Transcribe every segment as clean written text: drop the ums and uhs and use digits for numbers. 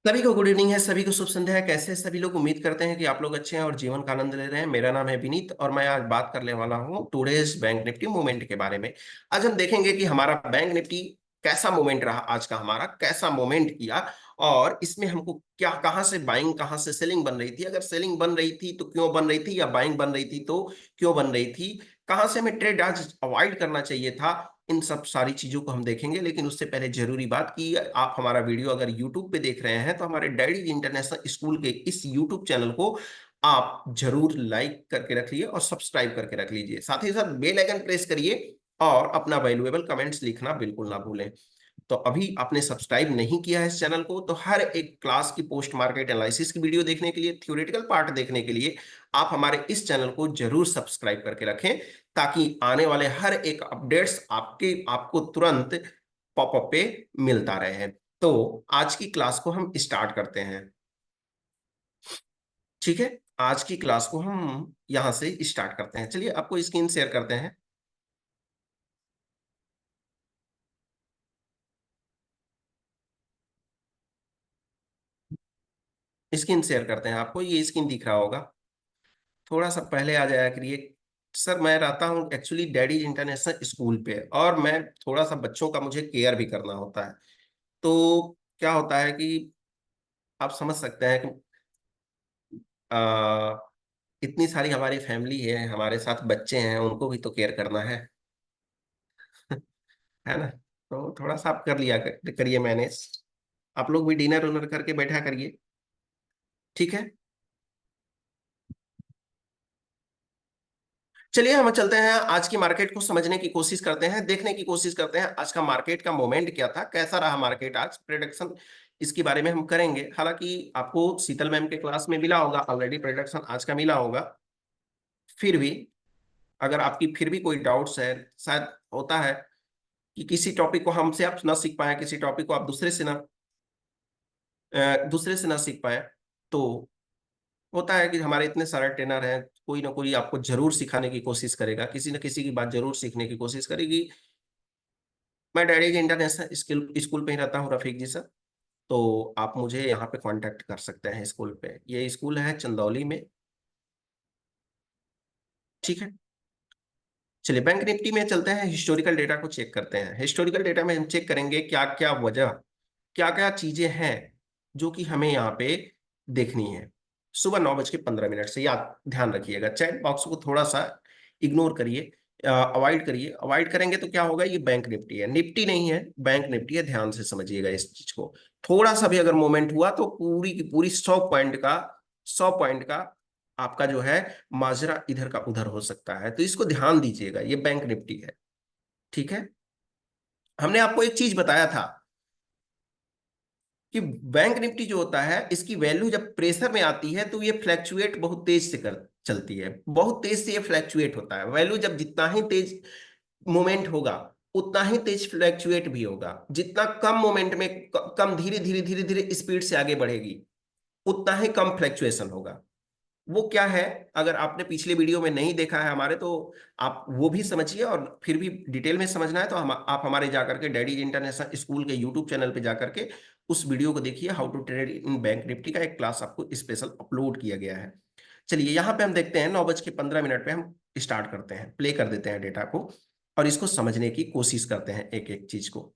सभी को good evening है। सभी को शुभ संध्या है। कैसे हैं सभी लोग? उम्मीद करते हैं कि आप लोग अच्छे हैं और जीवन का आनंद ले रहे हैं। मेरा नाम है विनीत और मैं आज बात करने वाला हूं टुडेज बैंक निफ्टी मूवमेंट के बारे में। आज हम देखेंगे कि हमारा बैंक निफ्टी कैसा मूवमेंट रहा, आज का हमारा कैसा मूवमेंट किया और इसमें हमको क्या, कहां से बाइंग कहां से सेलिंग बन रही थी, अगर सेलिंग बन रही थी तो क्यों बन रही थी, या बाइंग बन रही थी तो क्यों बन रही थी, कहां से हमें ट्रेड आज अवॉइड करना चाहिए था। इन सब सारी चीजों को हम देखेंगे, लेकिन उससे पहले जरूरी बात कि आप हमारा वीडियो अगर यूट्यूब पे देख रहे हैं तो हमारे डैडी इंटरनेशनल स्कूल के इस यूट्यूब चैनल को आप जरूर लाइक करके रख लीजिए और सब्सक्राइब करके रख लीजिए। साथ ही साथ बेल आइकन प्रेस करिए और अपना वैल्यूएबल कमेंट्स लिखना बिल्कुल ना भूलें। तो अभी आपने सब्सक्राइब नहीं किया है इस चैनल को तो हर एक क्लास की पोस्ट मार्केट एनालिसिस की वीडियो देखने के लिए, थ्योरेटिकल पार्ट देखने के लिए आप हमारे इस चैनल को जरूर सब्सक्राइब करके रखें, ताकि आने वाले हर एक अपडेट्स आपको तुरंत पॉपअप पे मिलता रहे। तो आज की क्लास को हम स्टार्ट करते हैं। ठीक है, आज की क्लास को हम यहां से स्टार्ट करते हैं। चलिए आपको स्क्रीन शेयर करते हैं। स्क्रीन शेयर करते हैं, आपको ये स्क्रीन दिख रहा होगा। थोड़ा सा पहले आ जाया करिए। सर मैं रहता हूँ एक्चुअली डैडी इंटरनेशनल स्कूल पे और मैं थोड़ा सा बच्चों का मुझे केयर भी करना होता है। तो क्या होता है कि आप समझ सकते हैं कि आ, इतनी सारी हमारी फैमिली है, हमारे साथ बच्चे हैं, उनको भी तो केयर करना है। है ना? तो थोड़ा सा आप कर लिया करिए मैनेज। आप लोग भी डिनर उनर करके बैठा करिए। ठीक है, चलिए हम चलते हैं, आज की मार्केट को समझने की कोशिश करते हैं, देखने की कोशिश करते हैं आज का मार्केट का मोमेंट क्या था, कैसा रहा मार्केट आज, प्रेडिक्शन इसके बारे में हम करेंगे। हालांकि आपको शीतल मैम के क्लास में मिला होगा ऑलरेडी, प्रेडिक्शन आज का मिला होगा। फिर भी अगर आपकी फिर भी कोई डाउट्स है, शायद होता है कि किसी टॉपिक को हमसे आप ना सीख पाए, किसी टॉपिक को आप दूसरे से ना सीख पाए, तो होता है कि हमारे इतने सारे ट्रेनर हैं, कोई ना कोई आपको जरूर सिखाने की कोशिश करेगा, किसी न किसी की बात जरूर सीखने की कोशिश करेगी। मैं डैडी इंटरनेशनल स्कूल स्कूल पे ही रहता हूँ, रफीक जी सर। तो आप मुझे यहाँ पे कांटेक्ट कर सकते हैं स्कूल पे। ये स्कूल है चंदौली में। ठीक है, चलिए बैंक निफ्टी में चलते हैं, हिस्टोरिकल डेटा को चेक करते हैं। हिस्टोरिकल डेटा में हम चेक करेंगे क्या क्या वजह, क्या क्या चीजें हैं जो कि हमें यहाँ पे देखनी है। सुबह 9:15 से, याद ध्यान रखिएगा, चैट बॉक्स को थोड़ा सा इग्नोर करिए, अवॉइड करिए। अवॉइड करेंगे तो क्या होगा, ये बैंक निफ्टी है, निफ्टी नहीं है, बैंक निफ्टी है। ध्यान से समझिएगा इस चीज को। थोड़ा सा भी अगर मोमेंट हुआ तो पूरी की पूरी 100 पॉइंट का आपका जो है माजरा इधर का उधर हो सकता है, तो इसको ध्यान दीजिएगा। ये बैंक निफ्टी है। ठीक है, हमने आपको एक चीज बताया था कि बैंक निफ्टी जो होता है, इसकी वैल्यू जब प्रेशर में आती है तो ये फ्लैक्चुएट बहुत तेज से कर चलती है, बहुत तेज से ये फ्लैक्चुएट होता है। वैल्यू जब जितना ही तेज मोमेंट होगा उतना ही तेज फ्लैक्चुएट भी होगा। जितना कम मोमेंट में कम धीरे धीरे धीरे धीरे स्पीड से आगे बढ़ेगी, उतना ही कम फ्लैक्चुएशन होगा। वो क्या है, अगर आपने पिछले वीडियो में नहीं देखा है हमारे, तो आप वो भी समझिए, और फिर भी डिटेल में समझना है तो आप हमारे जाकर के डैडी इंटरनेशनल स्कूल के यूट्यूब चैनल पे जाकर के उस वीडियो को देखिए। How to trade in bank nifty का एक क्लास आपको स्पेशल अपलोड किया गया है। चलिए यहाँ पे हम देखते हैं, 9:15 पे हम स्टार्ट करते हैं, प्ले कर देते हैं डेटा को और इसको समझने की कोशिश करते हैं एक एक चीज को।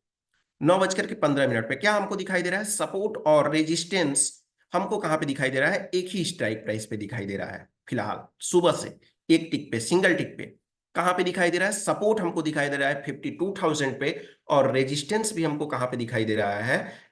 9:15 पे क्या हमको दिखाई दे रहा है, सपोर्ट और रेजिस्टेंस हमको कहां पे दिखाई दे रहा है, एक ही स्ट्राइक प्राइस पे दिखाई दे रहा है फिलहाल सुबह से। एक टिक पे, सिंगल टिक पे कहां पे दिखाई दे रहा है, सपोर्ट हमको दिखाई दे रहा है 52,000 पे, और रेजिस्टेंस भी हमको कहां पे दिखाई दे रहा है,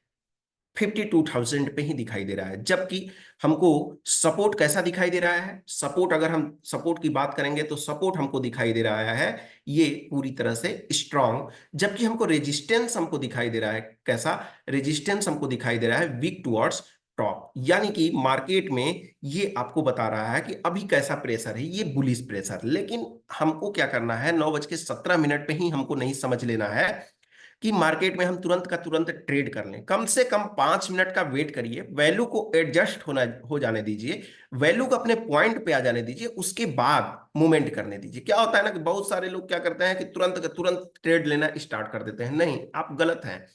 52,000 पे ही दिखाई दे रहा है। जबकि हमको सपोर्ट कैसा दिखाई दे रहा है, सपोर्ट अगर हम सपोर्ट की बात करेंगे तो सपोर्ट हमको दिखाई दे रहा है ये पूरी तरह से स्ट्रांग। जबकि हमको रेजिस्टेंस हमको दिखाई दे रहा है कैसा, रेजिस्टेंस हमको दिखाई दे रहा है वीक टुवर्ड्स टॉप। यानी कि मार्केट में ये आपको बता रहा है कि अभी कैसा प्रेशर है, ये बुलिश प्रेशर। लेकिन हमको क्या करना है, 9:17 पे ही हमको नहीं समझ लेना है कि मार्केट में हम तुरंत का तुरंत ट्रेड कर लें। कम से कम 5 मिनट का वेट करिए, वैल्यू को एडजस्ट हो जाने दीजिए, वैल्यू को अपने पॉइंट पे आ जाने दीजिए, उसके बाद मूवमेंट करने दीजिए। क्या होता है ना कि बहुत सारे लोग क्या करते हैं कि तुरंत का तुरंत ट्रेड लेना स्टार्ट कर देते हैं। नहीं, आप गलत हैं।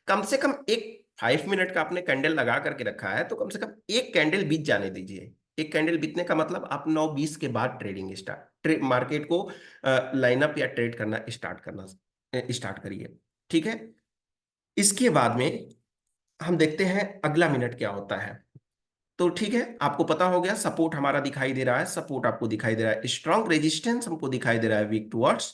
कम से कम एक 5 मिनट का आपने कैंडल लगा करके रखा है, तो कम से कम एक कैंडल बीत जाने दीजिए। एक कैंडल बीतने का मतलब आप 9:20 के बाद ट्रेडिंग मार्केट को लाइनअप या ट्रेड करना स्टार्ट करिए। ठीक है। इसके बाद में हम देखते हैं अगला मिनट क्या होता है। तो ठीक है, आपको पता हो गया, सपोर्ट हमारा दिखाई दे रहा है, सपोर्ट आपको दिखाई दे रहा है, स्ट्रॉन्ग रेजिस्टेंस हमको दिखाई दे रहा है वीक टुवर्ड्स,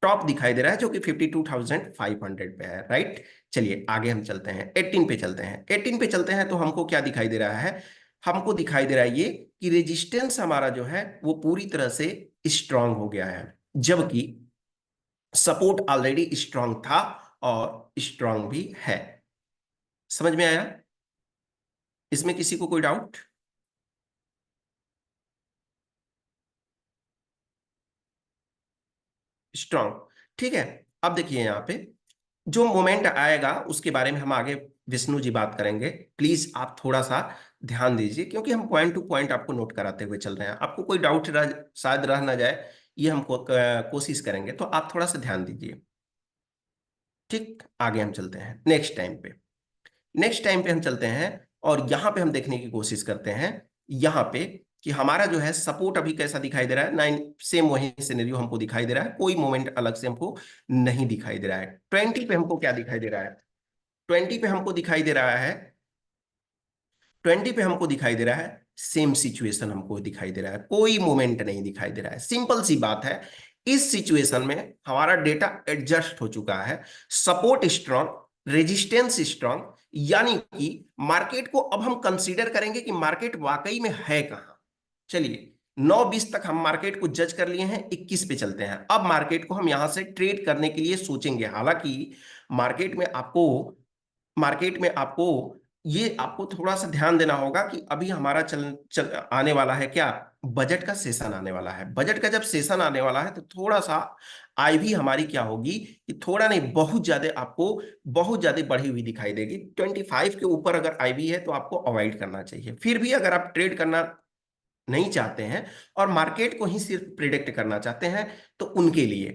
टॉप दिखाई दे रहा है जो कि 52,500 पे है, राइट। चलिए आगे हम चलते हैं, 18 पे चलते हैं। 18 पे चलते हैं तो हमको क्या दिखाई दे रहा है? हमको दिखाई दे रहा है ये कि रेजिस्टेंस हमारा जो है वो पूरी तरह से स्ट्रांग हो गया है, जबकि सपोर्ट ऑलरेडी स्ट्रांग था और स्ट्रांग भी है। समझ में आया? इसमें किसी को कोई डाउट? स्ट्रांग, ठीक है। अब देखिए यहाँ पे जो मोमेंट आएगा उसके बारे में हम आगे विष्णु जी बात करेंगे। प्लीज आप थोड़ा सा ध्यान दीजिए, क्योंकि हम पॉइंट टू पॉइंट आपको नोट कराते हुए चल रहे हैं, आपको कोई डाउट शायद रह ना जाए, ये हमको कोशिश करेंगे, तो आप थोड़ा सा ध्यान दीजिए। ठीक, आगे हम चलते हैं नेक्स्ट टाइम पे। नेक्स्ट टाइम पे हम चलते हैं और यहां पे हम देखने की कोशिश करते हैं यहां पे कि हमारा जो है सपोर्ट अभी कैसा दिखाई दे रहा है। 9 सेम वही सिनेरियो हमको दिखाई दे रहा है, कोई मोमेंट अलग से हमको नहीं दिखाई दे रहा है। 20 पे हमको क्या दिखाई दे रहा है? 20 पे हमको दिखाई दे रहा है, 20 पे हमको दिखाई दे रहा है सेम सिचुएशन हमको दिखाई दे रहा है, कोई मोमेंट नहीं दिखाई दे रहा है। सिंपल सी बात है, इस सिचुएशन में हमारा डेटा एडजस्ट हो चुका है, सपोर्ट स्ट्रांग, रेजिस्टेंस स्ट्रांग, यानी कि मार्केट को अब हम कंसीडर करेंगे कि मार्केट वाकई में है कहां। चलिए 9:20 तक हम मार्केट को जज कर लिए हैं, 21 पे चलते हैं। अब मार्केट को हम यहां से ट्रेड करने के लिए सोचेंगे। हालांकि मार्केट में आपको मार्केट में आपको ये आपको थोड़ा सा ध्यान देना होगा कि अभी हमारा आने वाला है क्या, बजट का सेशन आने वाला है। बजट का जब सेशन आने वाला है तो थोड़ा सा आईवी हमारी क्या होगी कि थोड़ा नहीं, बहुत ज्यादा आपको बहुत ज्यादा बढ़ी हुई दिखाई देगी। 25 के ऊपर अगर आईवी है तो आपको अवॉइड करना चाहिए। फिर भी अगर आप ट्रेड करना नहीं चाहते हैं और मार्केट को ही सिर्फ प्रिडिक्ट करना चाहते हैं, तो उनके लिए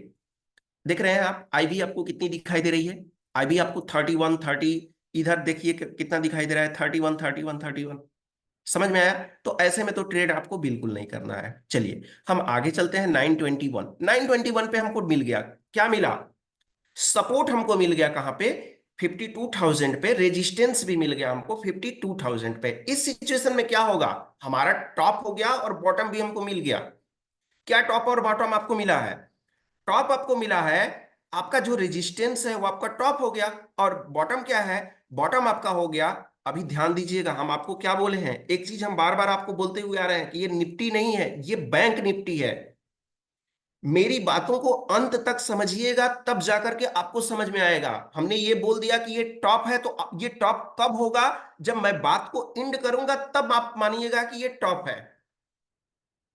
देख रहे हैं आप, आईवी आपको कितनी दिखाई दे रही है? आईवी आपको 31, 30, इधर देखिए कितना दिखाई दे रहा है, 31, 31, 31। समझ में आया? तो ऐसे में तो ट्रेड आपको बिल्कुल नहीं करना है। चलिए हम आगे चलते हैं। 921, 921 पे हमको मिल गया, क्या मिला? सपोर्ट हमको मिल गया कहां पे? 52,000 पे। रेजिस्टेंस भी मिल गया हमको 52,000 पे। इस सिचुएशन में क्या होगा? हमारा टॉप हो गया और बॉटम भी हमको मिल गया। क्या टॉप और बॉटम आपको मिला है? टॉप आपको मिला है, आपका जो रेजिस्टेंस है वो आपका टॉप हो गया, और बॉटम क्या है? बॉटम आपका हो गया। अभी ध्यान दीजिएगा, हम आपको क्या बोले हैं, एक चीज हम बार बार आपको बोलते हुए आ रहे हैं कि ये निफ्टी नहीं है, ये बैंक निफ्टी है। मेरी बातों को अंत तक समझिएगा, तब जाकर के आपको समझ में आएगा। हमने ये बोल दिया कि ये टॉप है, तो ये टॉप कब होगा? जब मैं बात को एंड करूंगा तब आप मानिएगा कि ये टॉप है।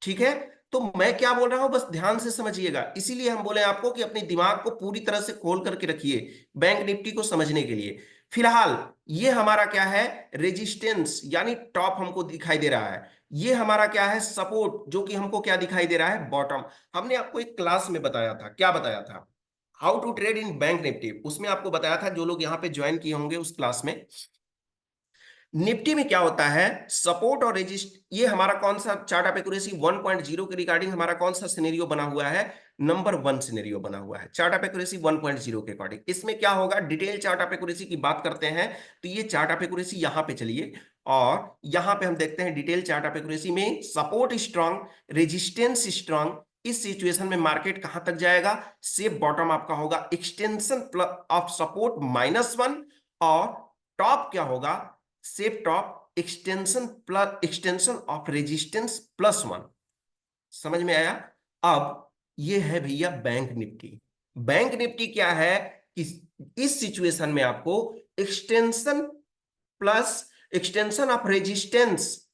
ठीक है, तो मैं क्या बोल रहा हूं बस ध्यान से समझिएगा। इसीलिए हम बोले आपको कि अपने दिमाग को पूरी तरह से खोल करके रखिए बैंक निफ्टी को समझने के लिए। फिलहाल ये हमारा क्या है? रेजिस्टेंस यानी टॉप हमको दिखाई दे रहा है। ये हमारा क्या है? सपोर्ट, जो कि हमको क्या दिखाई दे रहा है? बॉटम। हमने आपको एक क्लास में बताया था, क्या बताया था? How to trade in bank nifty. उसमें आपको बताया था, जो लोग यहाँ पे ज्वाइन किए होंगे उस क्लास में, निफ्टी में क्या होता है, सपोर्ट और रेजिस्ट। ये हमारा कौन सा चार्ट ऑफ एक्यूरेसी 1.0 के रिगार्डिंग हमारा कौन सा सिनेरियो बना हुआ है? नंबर 1 सिनेरियो बना हुआ है, चार्ट ऑफ एक्यूरेसी 1.0 के अकॉर्डिंग। इसमें क्या होगा, डिटेल चार्ट ऑफ एक्यूरेसी की बात करते हैं तो ये चार्ट ऑफ एक्यूरेसी यहां पे चलिए, और यहां पे हम देखते हैं डिटेल चार्ट ऑफ एक्यूरेसी में सपोर्ट स्ट्रांग, रेजिस्टेंस स्ट्रांग। इस सिचुएशन में मार्केट कहां तक जाएगा? सेफ बॉटम आपका होगा एक्सटेंशन ऑफ सपोर्ट -1, और टॉप क्या होगा? Safe top extension of resistance +1। समझ में आया? अब ये है भैया बैंक निफ्टी। बैंक निफ्टी क्या है कि इस सिचुएशन में आपको extension plus extension of resistance,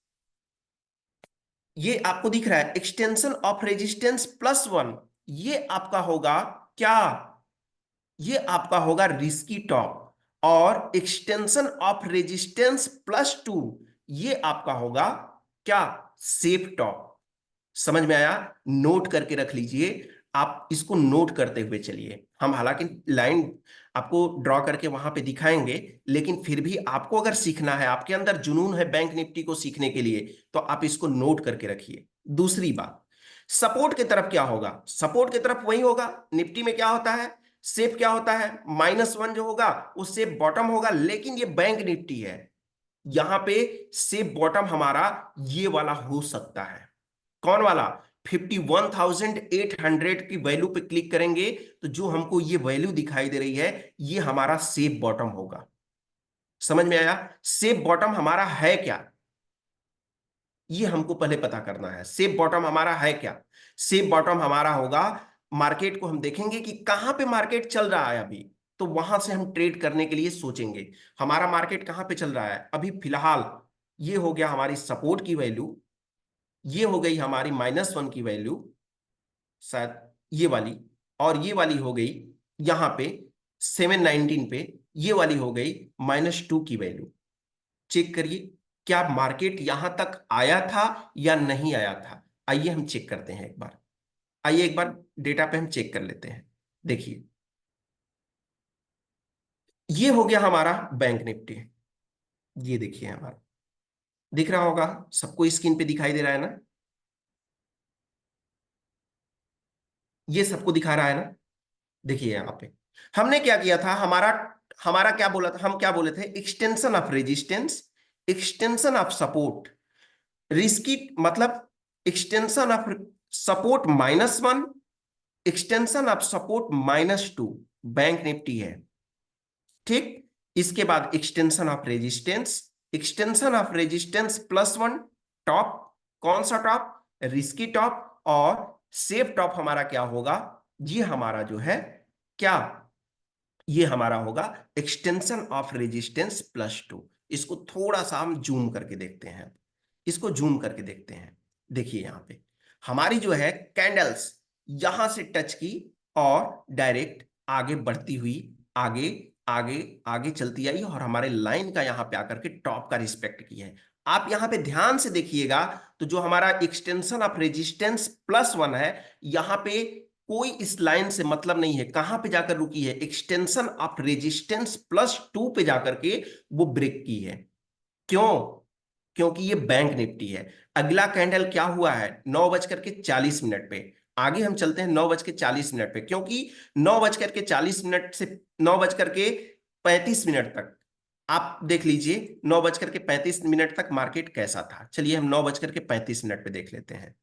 ये आपको दिख रहा है, एक्सटेंशन ऑफ रेजिस्टेंस +1, ये आपका होगा क्या? ये आपका होगा रिस्की टॉप। और एक्सटेंशन ऑफ रेजिस्टेंस +2, ये आपका होगा क्या? Safe top. समझ में आया? नोट करके रख लीजिए, आप इसको नोट करते हुए चलिए। हम हालांकि लाइन आपको ड्रॉ करके वहां पे दिखाएंगे, लेकिन फिर भी आपको अगर सीखना है, आपके अंदर जुनून है बैंक निफ्टी को सीखने के लिए, तो आप इसको नोट करके रखिए। दूसरी बात, सपोर्ट की तरफ क्या होगा? सपोर्ट की तरफ वही होगा। निफ्टी में क्या होता है, सेफ क्या होता है, -1 जो होगा वो सेफ बॉटम होगा। लेकिन ये बैंक निफ्टी है, यहां पे सेफ बॉटम हमारा ये वाला हो सकता है। कौन वाला? 51,800 की वैल्यू पे क्लिक करेंगे तो जो हमको ये वैल्यू दिखाई दे रही है, ये हमारा सेफ बॉटम होगा। समझ में आया? सेफ बॉटम हमारा है क्या, ये हमको पहले पता करना है। सेफ बॉटम हमारा है क्या? सेफ बॉटम हमारा होगा, मार्केट को हम देखेंगे कि कहां पे मार्केट चल रहा है अभी, तो वहां से हम ट्रेड करने के लिए सोचेंगे। हमारा मार्केट कहां पे चल रहा है अभी फिलहाल? ये हो गया हमारी सपोर्ट की वैल्यू, ये हो गई हमारी -1 की वैल्यू शायद, ये वाली, और ये वाली हो गई यहां पे 719 पे, ये वाली हो गई -2 की वैल्यू। चेक करिए, क्या मार्केट यहां तक आया था या नहीं आया था? आइए हम चेक करते हैं एक बार। आइए एक बार डेटा पे हम चेक कर लेते हैं। देखिए, ये हो गया हमारा बैंक निफ्टी। ये देखिए हमारा, दिख रहा होगा सबको, स्क्रीन पे दिखाई दे रहा है ना? ये सबको दिखा रहा है ना? देखिए यहाँ पे हमने क्या किया था, हमारा हमारा क्या बोला था, हम क्या बोले थे? Extension of resistance, extension of support, risky मतलब extension of support -1, extension of support -2, bank Nifty है। ठीक, इसके बाद extension of resistance, extension of resistance +1, top, कौन सा टॉप? Risky top. और सेफ टॉप हमारा क्या होगा? ये हमारा जो है क्या, ये हमारा होगा एक्सटेंशन ऑफ रेजिस्टेंस +2। इसको थोड़ा सा हम जूम करके देखते हैं, इसको जूम करके देखते हैं। देखिए यहां पे हमारी जो है कैंडल्स यहां से टच की और डायरेक्ट आगे बढ़ती हुई, आगे आगे आगे चलती आई, और हमारे लाइन का यहां पे आकर के टॉप का रिस्पेक्ट की है। आप यहां पे ध्यान से देखिएगा तो जो हमारा एक्सटेंशन ऑफ रेजिस्टेंस +1 है, यहां पे कोई इस लाइन से मतलब नहीं है। कहां पे जाकर रुकी है? एक्सटेंशन ऑफ रेजिस्टेंस +2 पे जाकर के वो ब्रेक की है। क्यों? क्योंकि ये बैंक निफ्टी है। अगला कैंडल क्या हुआ है? 9:40 पे। आगे हम चलते हैं 9:40 पे, क्योंकि 9:40 से 9:35 तक आप देख लीजिए, 9:35 तक मार्केट कैसा था। चलिए हम 9:35 पे देख लेते हैं,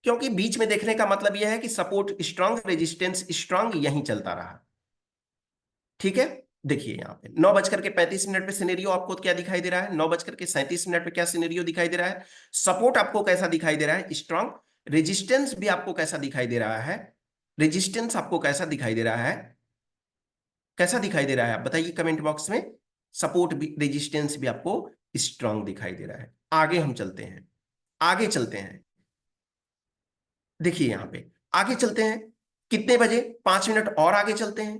क्योंकि बीच में देखने का मतलब यह है कि सपोर्ट स्ट्रांग, रेजिस्टेंस स्ट्रांग, यहीं चलता रहा। ठीक है, देखिए यहाँ पे 9:35 पे सिनेरियो आपको क्या दिखाई दे रहा है? 9:37 पे क्या सिनेरियो दिखाई दे रहा है? सपोर्ट आपको कैसा दिखाई दे रहा है? स्ट्रांग। रेजिस्टेंस भी आपको कैसा दिखाई दे रहा है? रेजिस्टेंस आपको कैसा दिखाई दे रहा है? कैसा दिखाई दे रहा है आप बताइए कमेंट बॉक्स में। सपोर्ट भी, रेजिस्टेंस भी आपको स्ट्रांग दिखाई दे रहा है। आगे हम चलते हैं, आगे चलते हैं। देखिए यहां पे आगे चलते हैं, कितने बजे? 5 मिनट और आगे चलते हैं,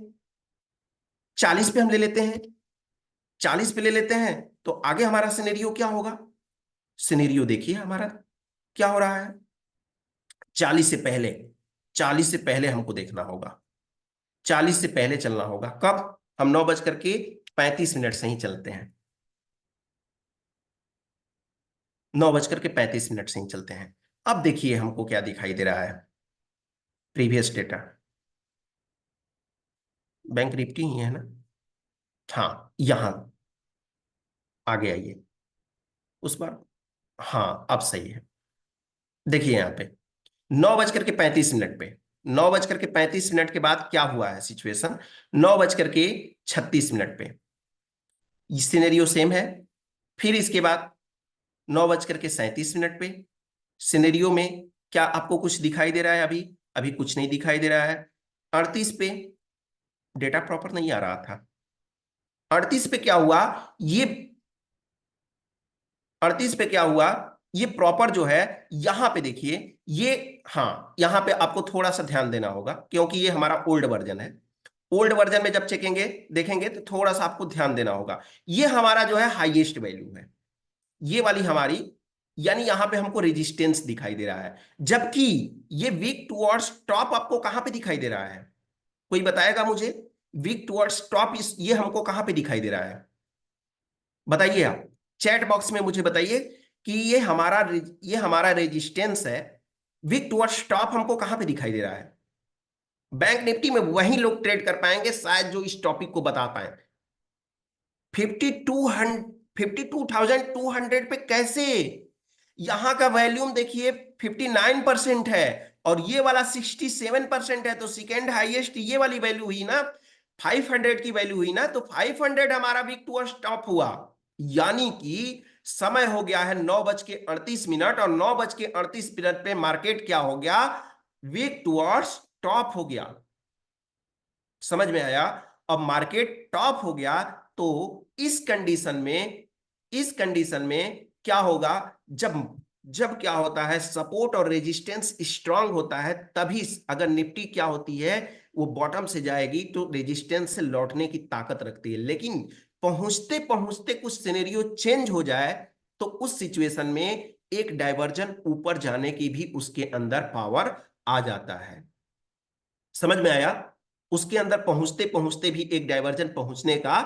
40 पे हम ले लेते हैं। 40 पे ले लेते हैं तो आगे हमारा सिनेरियो क्या होगा? सिनेरियो देखिए हमारा क्या हो रहा है। 40 से पहले, 40 से पहले हमको देखना होगा, 40 से पहले चलना होगा। कब? हम 9:35 से ही चलते हैं, 9:35 से ही चलते हैं। अब देखिए हमको क्या दिखाई दे रहा है, प्रीवियस डेटा। बैंक निफ्टी ही है ना? हाँ, यहां आगे आइए उस बार। हाँ अब सही है। देखिए यहाँ पे 9:35 पे, 9:35 के बाद क्या हुआ है सिचुएशन? 9:36 पे सिनेरियो सेम है। फिर इसके बाद 9:37 पे सिनेरियो में क्या आपको कुछ दिखाई दे रहा है? अभी अभी कुछ नहीं दिखाई दे रहा है। 38 पे डेटा प्रॉपर नहीं आ रहा था। 38 पे क्या हुआ? ये 38 पे क्या हुआ? ये प्रॉपर जो है, यहां पे देखिए, ये, हाँ यहां पे आपको थोड़ा सा ध्यान देना होगा, क्योंकि ये हमारा ओल्ड वर्जन है। ओल्ड वर्जन में जब चेकेंगे, देखेंगे तो थोड़ा सा आपको ध्यान देना होगा। ये हमारा जो है हाईएस्ट वैल्यू है, ये वाली हमारी यानी यहां पे हमको रेजिस्टेंस दिखाई दे रहा है, जबकि ये वीक टुवर्ड्स टॉप आपको कहां पे दिखाई दे रहा है? कोई बताएगा मुझे? वीक टुवर्ड्स टॉप इस ये हमको कहां पे दिखाई दे रहा है? बताइए आप चैट बॉक्स में मुझे बताइए कि ये हमारा रेजिस्टेंस है, वीक टुवर्ड्स टॉप हमको कहां पे दिखाई दे रहा है? बैंक निफ्टी में वही लोग ट्रेड कर पाएंगे शायद जो इस टॉपिक को बता पाए। 52,200 पे कैसे? यहां का वॉल्यूम देखिए 59% है और ये वाला 67% है, तो सेकेंड हाईएस्ट ये वाली वैल्यू हुई ना, 500 की वैल्यू हुई ना, तो 500 हमारा वीक टू स्टॉप हुआ। यानी कि समय हो गया है 9:38 और 9:38 पे मार्केट क्या हो गया? वीक टूवर्ड्स टॉप हो गया। समझ में आया? अब मार्केट टॉप हो गया तो इस कंडीशन में क्या होगा? जब जब क्या होता है, सपोर्ट और रेजिस्टेंस स्ट्रांग होता है, तभी अगर निफ्टी क्या होती है, वो बॉटम से जाएगी तो रेजिस्टेंस से लौटने की ताकत रखती है। लेकिन पहुंचते पहुंचते कुछ सिनेरियो चेंज हो जाए तो उस सिचुएशन में एक डाइवर्जन ऊपर जाने की भी उसके अंदर पावर आ जाता है। समझ में आया? उसके अंदर पहुंचते पहुंचते भी एक डाइवर्जन पहुंचने का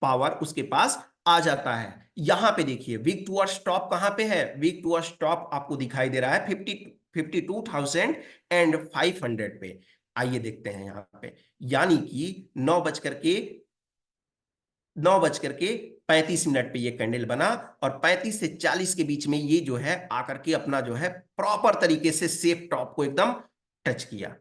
पावर उसके पास आ जाता है। यहां पे देखिए वीक टूवर्ड्स टॉप कहां पे है? वीक टूवर्ड्स टॉप आपको दिखाई दे रहा है 52,500 पे। आइए देखते हैं यहां पे, यानी कि 9:35 पे ये कैंडल बना और 35 से 40 के बीच में ये जो है आकर के अपना जो है प्रॉपर तरीके से सेफ टॉप को एकदम टच किया।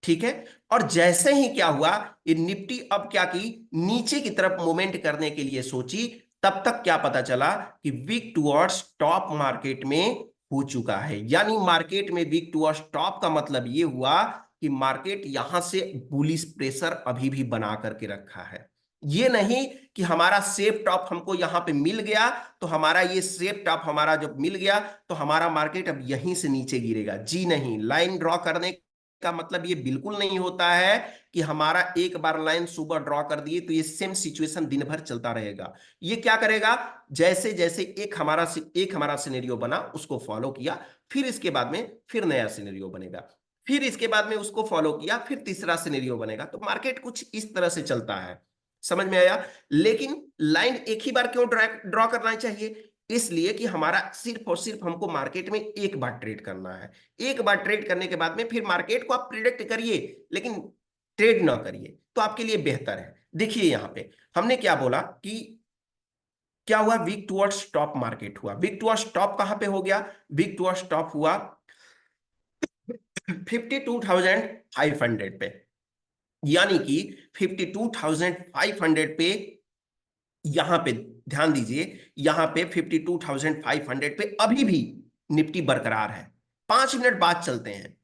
ठीक है। और जैसे ही क्या हुआ, ये निफ्टी अब क्या की, नीचे की तरफ मूवमेंट करने के लिए सोची, तब तक क्या पता चला कि वीक टुवर्ड्स टॉप मार्केट में हो चुका है। यानी मार्केट में वीक टुवर्ड्स टॉप का मतलब ये हुआ कि मार्केट यहां से बुलिश प्रेशर अभी भी बना करके रखा है। ये नहीं कि हमारा सेफ टॉप हमको यहां पे मिल गया, तो हमारा ये सेफ टॉप हमारा जब मिल गया तो हमारा मार्केट अब यहीं से नीचे गिरेगा। जी नहीं, लाइन ड्रॉ करने का मतलब ये बिल्कुल नहीं होता है कि हमारा एक बार लाइन सुबह ड्रॉ कर दिए तो ये सेम सिचुएशन दिन भर चलता रहेगा। ये क्या करेगा, जैसे जैसे एक हमारा सिनेरियो बना उसको फॉलो किया, फिर इसके बाद में फिर नया सिनेरियो बनेगा, फिर इसके बाद में उसको फॉलो किया, फिर तीसरा सिनेरियो बनेगा। तो मार्केट कुछ इस तरह से चलता है। समझ में आया? लेकिन लाइन एक ही बार क्यों ड्रॉ करना चाहिए? इसलिए कि हमारा सिर्फ और सिर्फ हमको मार्केट में एक बार ट्रेड करना है। एक बार ट्रेड करने के बाद में फिर मार्केट को आप प्रिडिक्ट करिए, लेकिन ट्रेड ना करिए, तो आपके लिए बेहतर है। देखिए यहां पे हमने क्या बोला कि क्या हुआ, वीक टुवर्ड्स टॉप मार्केट हुआ। वीक टुवर्ड्स टॉप कहां पे हो गया? वीक टुवर्ड्स टॉप हुआ 52,500 पे। यानी कि 52,500 पे, यहां पे ध्यान दीजिए, यहां पे 52,500 पे अभी भी निफ्टी बरकरार है। 5 मिनट बाद चलते हैं,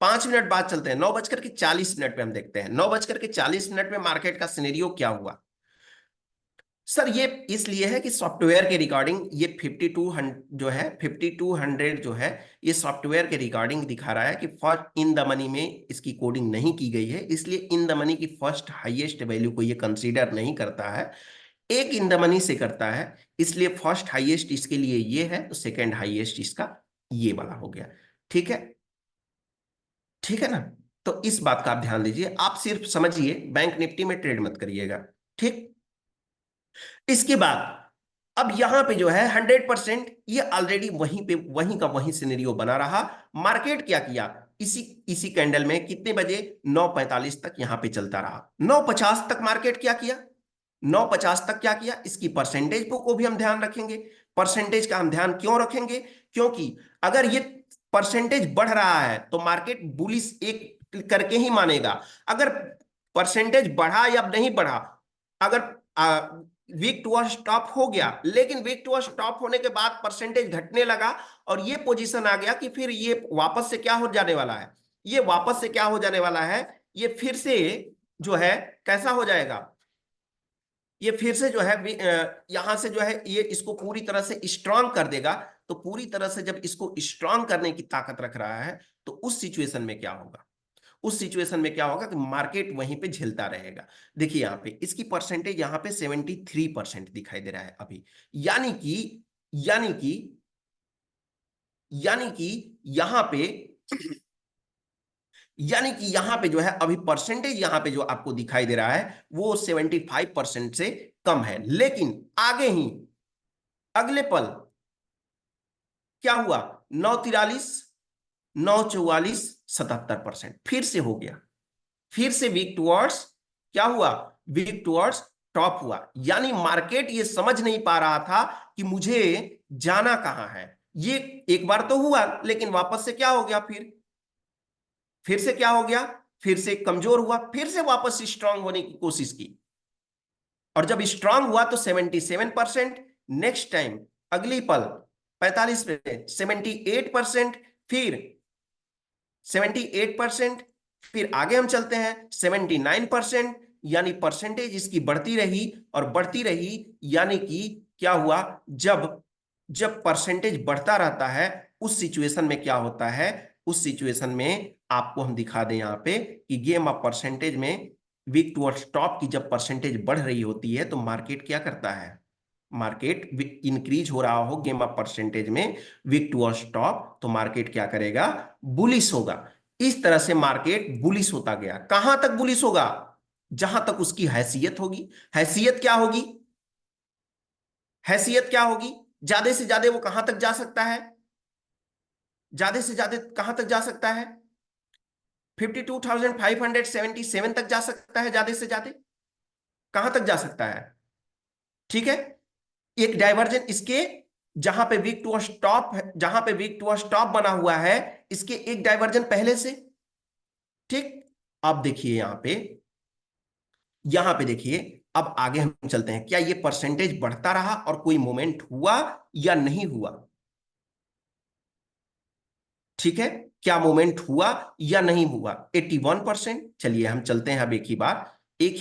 5 मिनट बाद चलते हैं, 9:40 पे हम देखते हैं 9:40 में मार्केट का सिनेरियो क्या हुआ। सर ये इसलिए है कि सॉफ्टवेयर के रिगार्डिंग ये 5200 जो है 5200 जो है, ये सॉफ्टवेयर के रिगार्डिंग दिखा रहा है कि फर्स्ट इन द मनी में इसकी कोडिंग नहीं की गई है, इसलिए इन द मनी की फर्स्ट हाईएस्ट वैल्यू को ये कंसीडर नहीं करता है, एक इन द मनी से करता है। इसलिए फर्स्ट हाईएस्ट इसके लिए ये है, तो सेकंड हाईएस्ट इसका ये वाला हो गया। ठीक है, ठीक है ना? तो इस बात का आप ध्यान दीजिए, आप सिर्फ समझिए, बैंक निफ्टी में ट्रेड मत करिएगा। ठीक। इसके बाद अब यहां पे जो है 100% ये ऑलरेडी वहीं पे वहीं का वहीं सिनेरियो बना रहा। मार्केट क्या किया, इसी इसी कैंडल में कितने बजे, 9:45 तक यहां पे चलता रहा। 9:50 तक मार्केट क्या किया, 9:50 तक क्या किया, इसकी परसेंटेज को भी हम ध्यान रखेंगे। परसेंटेज का हम ध्यान क्यों रखेंगे? क्योंकि अगर ये परसेंटेज बढ़ रहा है तो मार्केट बुलिश एक करके ही मानेगा। अगर परसेंटेज बढ़ा या नहीं बढ़ा, अगर वीक टू स्टॉप हो गया, लेकिन वीक टू स्टॉप होने के बाद परसेंटेज घटने लगा और ये पोजीशन आ गया कि फिर ये वापस से क्या हो जाने वाला है, ये वापस से क्या हो जाने वाला है, ये फिर से जो है कैसा हो जाएगा, ये फिर से जो है यहां से जो है ये इसको पूरी तरह से स्ट्रांग कर देगा। तो पूरी तरह से जब इसको स्ट्रांग करने की ताकत रख रहा है तो उस सिचुएशन में क्या होगा, उस सिचुएशन में क्या होगा कि मार्केट वहीं पे झेलता रहेगा। देखिए यहां पे इसकी परसेंटेज यहां पे 73% दिखाई दे रहा है अभी। यानी कि यानी कि यहां पे यानी कि यहां पे जो है अभी परसेंटेज यहां पे जो आपको दिखाई दे रहा है वो 75% से कम है, लेकिन आगे ही अगले पल क्या हुआ, 943, 944, 77% फिर से हो गया, फिर से वीक टुवर्ड्स क्या हुआ, वीक टुवर्ड्स टॉप हुआ। यानी मार्केट ये समझ नहीं पा रहा था कि मुझे जाना कहां है। ये एक बार तो हुआ, लेकिन वापस से क्या हो गया, फिर से क्या हो गया, फिर से कमजोर हुआ, फिर से वापस स्ट्रांग होने की कोशिश की, और जब स्ट्रांग हुआ तो 77%, नेक्स्ट टाइम अगली पल 45 पे 78%, फिर 78%, फिर आगे हम चलते हैं 79%। यानी परसेंटेज इसकी बढ़ती रही और बढ़ती रही। यानी कि क्या हुआ, जब जब परसेंटेज बढ़ता रहता है उस सिचुएशन में क्या होता है, उस सिचुएशन में आपको हम दिखा दें यहाँ पे कि गेम ऑफ परसेंटेज में वीक टुवर्ड्स टॉप की जब परसेंटेज बढ़ रही होती है तो मार्केट क्या करता है, मार्केट इंक्रीज हो रहा हो गेम ऑफ परसेंटेज में वीक टुवर्ड्स टॉप, तो मार्केट क्या करेगा, बुलिश होगा। इस तरह से मार्केट बुलिश होता गया। कहां तक बुलिश होगा, जहां तक उसकी हैसियत होगी। हैसियत क्या होगी, हैसियत क्या होगी, ज्यादा से ज्यादा वो कहां तक जा सकता है, ज्यादा से ज्यादा कहां तक जा सकता है, 52,577 तक जा सकता है, ज्यादा से ज्यादा कहां तक जा सकता है। ठीक है, एक डाइवर्जन इसके, जहां पे वीक टू स्टॉप, जहां पे वीक टू स्टॉप बना हुआ है, इसके एक डाइवर्जन पहले से। ठीक, अब देखिए यहां पे देखिए, अब आगे हम चलते हैं, क्या ये परसेंटेज बढ़ता रहा और कोई मोमेंट हुआ या नहीं हुआ। ठीक है, क्या मोमेंट हुआ या नहीं हुआ, 81%। चलिए हम चलते हैं अब एक ही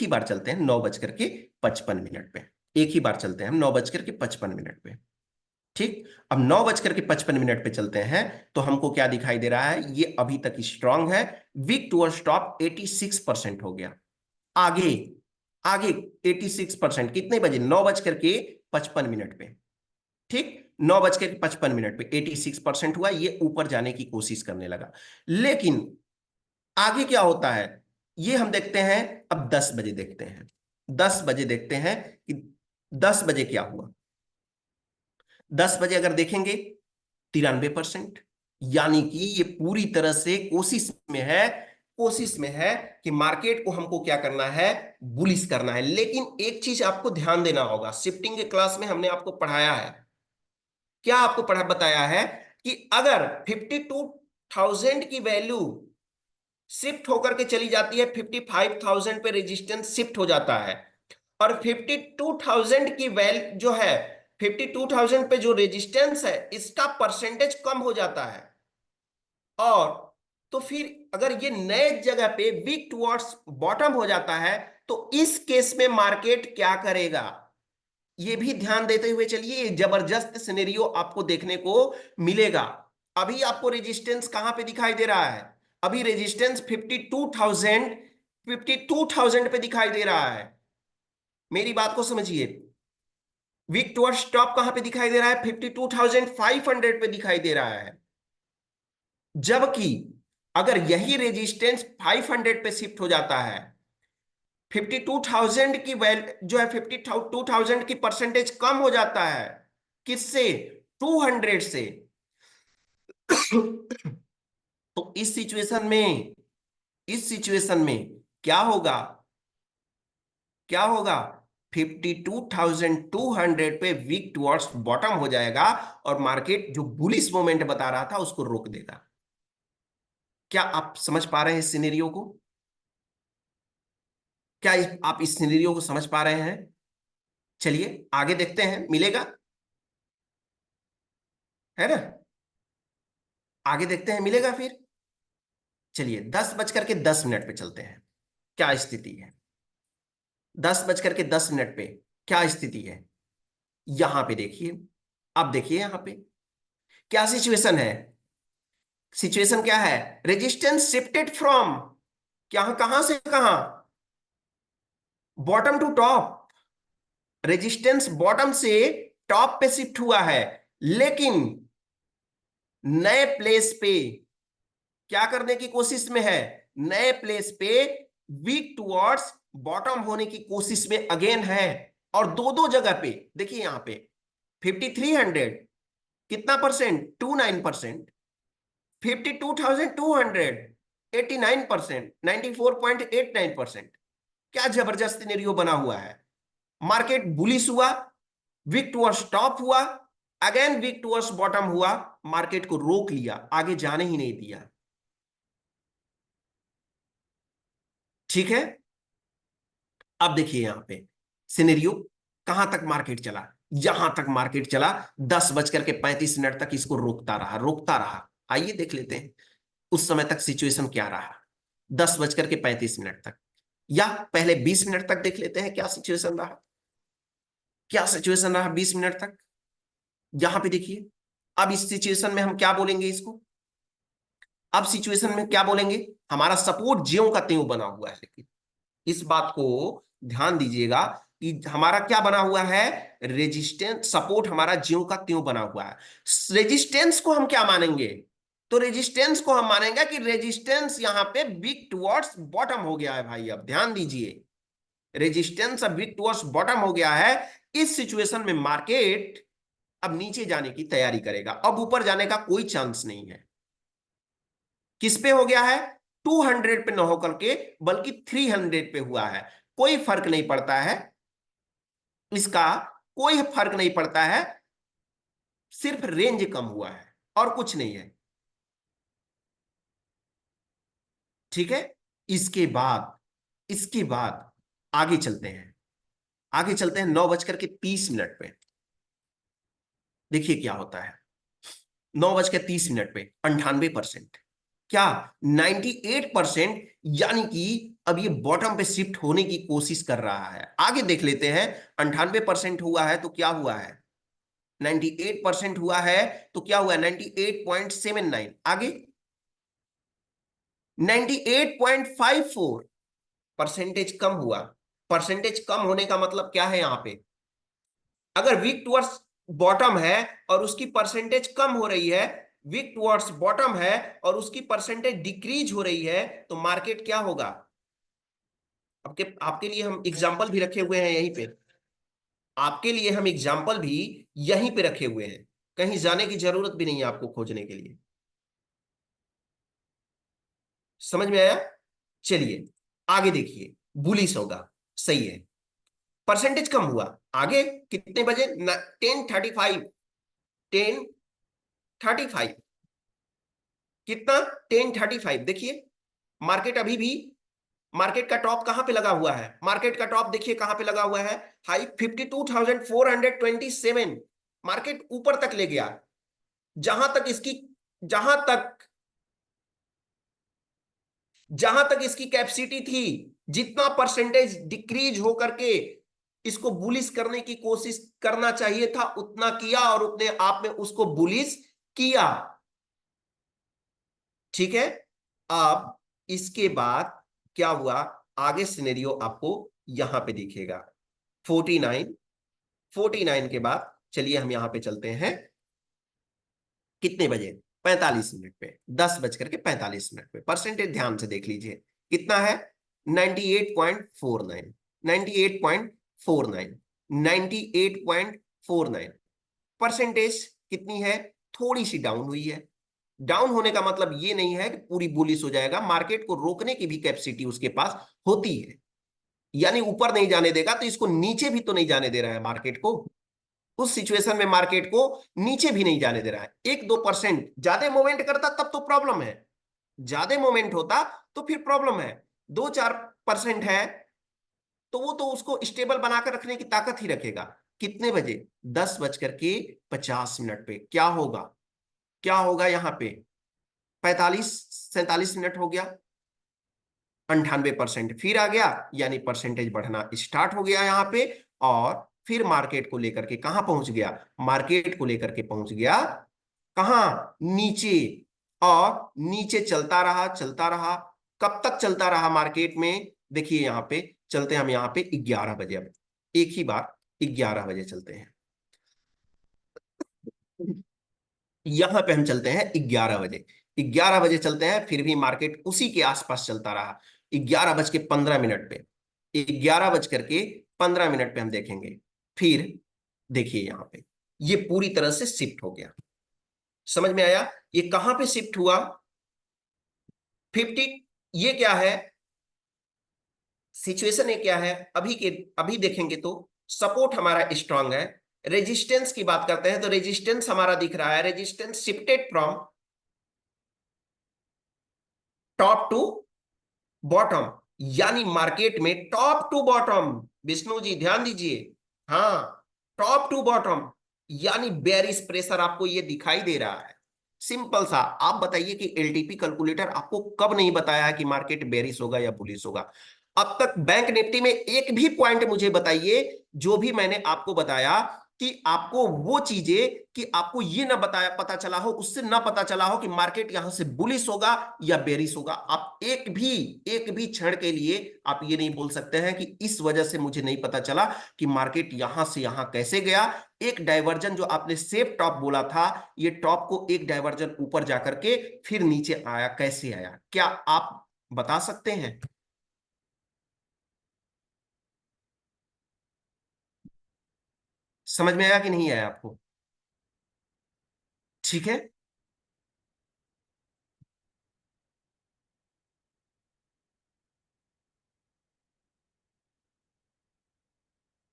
बार चलते हैं 9:55 पे, एक ही बार चलते हैं हम 9:55 पे। ठीक, अब 9:55 पे चलते हैं तो हमको क्या दिखाई दे रहा है, ये अभी तक स्ट्रांग है। वीक टू स्टॉप 86% हो गया। आगे आगे 86% कितने बजे, 9:55 पे। ठीक, 9:55 पे 86% हुआ, ये ऊपर जाने की कोशिश करने लगा। लेकिन आगे क्या होता है, ये हम देखते हैं। अब 10 बजे देखते हैं, 10 बजे देखते हैं कि 10 बजे क्या हुआ। 10 बजे अगर देखेंगे 93%। यानी कि ये पूरी तरह से कोशिश में है कि मार्केट को हमको क्या करना है, बुलिश करना है। लेकिन एक चीज आपको ध्यान देना होगा, शिफ्टिंग के क्लास में हमने आपको पढ़ाया है, क्या आपको पढ़ा बताया है कि अगर 52,000 की वैल्यू शिफ्ट होकर के चली जाती है, 55,000 पे रेजिस्टेंस शिफ्ट हो जाता है, और 52,000 की वैल्यू जो है, 52,000 पे जो रेजिस्टेंस है इसका परसेंटेज कम हो जाता है, और तो फिर अगर ये नए जगह पे वीक टुवर्ड्स बॉटम हो जाता है, तो इस केस में मार्केट क्या करेगा, ये भी ध्यान देते हुए चलिए। ये जबरदस्त सिनेरियो आपको देखने को मिलेगा। अभी आपको रेजिस्टेंस कहां पे दिखाई दे रहा है, अभी रेजिस्टेंस 52,000 पे दिखाई दे रहा है। मेरी बात को समझिए, वीक टुवर्ड्स टॉप कहां पे दिखाई दे रहा है, 52,500 पे दिखाई दे रहा है। जबकि अगर यही रेजिस्टेंस 500 पे शिफ्ट हो जाता है, 52,000 की जो है 52,000 की परसेंटेज कम हो जाता है, किससे, 200 से। तो इस सिचुएशन में क्या होगा, क्या होगा, 52,200 पे वीक टुवर्ड्स बॉटम हो जाएगा, और मार्केट जो बुलिश मोमेंट बता रहा था उसको रोक देगा। क्या आप समझ पा रहे हैं इस सिनेरियो को, आप इस सिनेरियो को समझ पा रहे हैं। चलिए आगे देखते हैं, मिलेगा, है ना, आगे देखते हैं मिलेगा फिर। चलिए 10:10 पे चलते हैं, क्या स्थिति है, 10:10 पे क्या स्थिति है। यहां पे देखिए, अब देखिए यहां पे क्या सिचुएशन है, सिचुएशन क्या है, रेजिस्टेंस शिफ्टेड फ्रॉम, क्या कहां से कहां, bottom to top. Resistance bottom से टॉप पे शिफ्ट हुआ है, लेकिन नए प्लेस पे क्या करने की कोशिश में है, नए प्लेस पे वीक टुवर्ड्स बॉटम होने की कोशिश में अगेन है। और दो दो जगह पे देखिए यहां पे 5300 कितना परसेंट, 29%, 52,200 89%, 94.89%। क्या जबरदस्त सिनेरियो बना हुआ है। मार्केट बुलिश हुआ, वीक टुवर्ड्स टॉप हुआ, अगेन वीक टुवर्ड्स बॉटम हुआ, मार्केट को रोक लिया, आगे जाने ही नहीं दिया। ठीक है, अब देखिए यहां पे सिनेरियो कहां तक मार्केट चला, यहां तक मार्केट चला, 10 बज करके 35 मिनट तक इसको रोकता रहा, रोकता रहा। आइए देख लेते हैं उस समय तक सिचुएशन क्या रहा, 10 बज करके 35 मिनट तक, या पहले 20 मिनट तक देख लेते हैं क्या सिचुएशन रहा। क्या सिचुएशन रहा 20 मिनट तक, यहां पे देखिए। अब इस सिचुएशन में हम क्या बोलेंगे इसको, अब सिचुएशन में क्या बोलेंगे, हमारा सपोर्ट ज्यों का त्यों बना हुआ है। लेकिन इस बात को ध्यान दीजिएगा कि हमारा क्या बना हुआ है, रेजिस्टेंस, सपोर्ट हमारा ज्यों का त्यों बना हुआ है। रेजिस्टेंस को हम क्या मानेंगे, तो रेजिस्टेंस को हम मानेंगे कि रेजिस्टेंस यहां पे वीक टुवर्ड्स बॉटम हो गया है भाई। अब ध्यान दीजिए, रेजिस्टेंस अब वीक टुवर्ड्स बॉटम हो गया है। इस सिचुएशन में मार्केट अब नीचे जाने की तैयारी करेगा, अब ऊपर जाने का कोई चांस नहीं है। किस पे हो गया है, 200 पे न होकर के बल्कि 300 पे हुआ है। कोई फर्क नहीं पड़ता है इसका, कोई फर्क नहीं पड़ता है, सिर्फ रेंज कम हुआ है और कुछ नहीं है। ठीक है, इसके बाद, इसके बाद आगे चलते हैं, आगे चलते हैं 9 बज करके 30 मिनट पे। देखिए क्या होता है, 9 बज के 30 मिनट पे 98%, क्या 98%, यानी कि अब ये बॉटम पे शिफ्ट होने की कोशिश कर रहा है। आगे देख लेते हैं, 98% हुआ है तो क्या हुआ है, 98% हुआ है तो क्या हुआ, 98.79, आगे 98.54 परसेंटेज कम हुआ। परसेंटेज कम होने का मतलब क्या है यहां पे, अगर वीक टुवर्ड्स बॉटम है और उसकी परसेंटेज कम हो रही है, वीक टुवर्ड्स बॉटम है और उसकी परसेंटेज डिक्रीज हो रही है, तो मार्केट क्या होगा। आपके आपके लिए हम एग्जाम्पल भी रखे हुए हैं यहीं पे, आपके लिए हम एग्जाम्पल भी यहीं पे रखे हुए हैं, कहीं जाने की जरूरत भी नहीं है आपको खोजने के लिए। समझ में आया, चलिए आगे देखिए, बुलिश होगा, सही है, परसेंटेज कम हुआ। आगे कितने बजे, 10:35, 10:35, कितना, 10:35। देखिए मार्केट अभी भी, मार्केट का टॉप कहां पे लगा हुआ है, मार्केट का टॉप देखिए कहां पे लगा हुआ है, हाई 52,427। मार्केट ऊपर तक ले गया, जहां तक इसकी, जहां तक जहां तक इसकी कैपेसिटी थी, जितना परसेंटेज डिक्रीज होकर के इसको बुलिश करने की कोशिश करना चाहिए था, उतना किया और उतने आप में उसको बुलिश किया। ठीक है, अब इसके बाद क्या हुआ, आगे सिनेरियो आपको यहां पे दिखेगा, 49, 49 के बाद चलिए हम यहां पे चलते हैं, कितने बजे, 45 मिनट पे, 10 बज करके 45 मिनट पे। परसेंटेज ध्यान से देख लीजिए कितना है, 98.49, 98.49, 98.49। परसेंटेज कितनी है, थोड़ी सी डाउन हुई है। डाउन होने का मतलब ये नहीं है कि पूरी बुलिश हो जाएगा, मार्केट को रोकने की भी कैपेसिटी उसके पास होती है, यानी ऊपर नहीं जाने देगा तो इसको नीचे भी तो नहीं जाने दे रहा है मार्केट को। उस सिचुएशन में मार्केट को नीचे भी नहीं जाने दे रहा है। 1-2% ज्यादा मूवमेंट करता तब तो प्रॉब्लम है, ज्यादा मूवमेंट होता तो फिर प्रॉब्लम है। 2-4% है तो वो तो उसको स्टेबल बनाकर रखने की ताकत ही रखेगा। कितने बजे, 10 बज करके 50 मिनट पे क्या होगा, क्या होगा यहां पे, 45-47 मिनट हो गया, 98% फिर आ गया, यानी परसेंटेज बढ़ना स्टार्ट हो गया यहां पे। और फिर मार्केट को लेकर के कहां पहुंच गया, मार्केट को लेकर के पहुंच गया कहां, नीचे। और नीचे चलता रहा, चलता रहा, कब तक चलता रहा मार्केट में, देखिए यहां पे चलते हैं हम यहां पे 11 बजे, अब एक ही बार 11 बजे चलते हैं। यहां पे हम चलते हैं 11 बजे। 11 बजे चलते हैं, फिर भी मार्केट उसी के आसपास चलता रहा। 11 बज के 15 मिनट पे, 11 बज करके 15 मिनट पे हम देखेंगे। फिर देखिए यहां पे ये पूरी तरह से शिफ्ट हो गया। समझ में आया? ये कहां पे शिफ्ट हुआ? 50। ये क्या है सिचुएशन? है क्या है अभी के? अभी देखेंगे तो सपोर्ट हमारा स्ट्रांग है। रेजिस्टेंस की बात करते हैं तो रेजिस्टेंस हमारा दिख रहा है, resistance shifted from top to bottom, यानी मार्केट में top to bottom, Vishnu ji ध्यान दीजिए, हाँ, टॉप टू बॉटम, यानी बेयरिश प्रेशर आपको ये दिखाई दे रहा है। सिंपल सा। आप बताइए कि एलटीपी कैलकुलेटर आपको कब नहीं बताया है कि मार्केट बेयरिश होगा या बुलिश होगा? अब तक बैंक निफ्टी में एक भी पॉइंट मुझे बताइए, जो भी मैंने आपको बताया, कि आपको वो चीजें, कि आपको ये ना बताया, पता चला हो, उससे ना पता चला हो कि मार्केट यहां से बुलिश होगा या बेरिश होगा। आप एक भी क्षण के लिए आप ये नहीं बोल सकते हैं कि इस वजह से मुझे नहीं पता चला कि मार्केट यहां से यहां कैसे गया। एक डाइवर्जन जो आपने सेफ टॉप बोला था, ये टॉप को एक डाइवर्जन ऊपर जाकर के फिर नीचे आया, कैसे आया, क्या आप बता सकते हैं? समझ में आया कि नहीं आया आपको? ठीक है,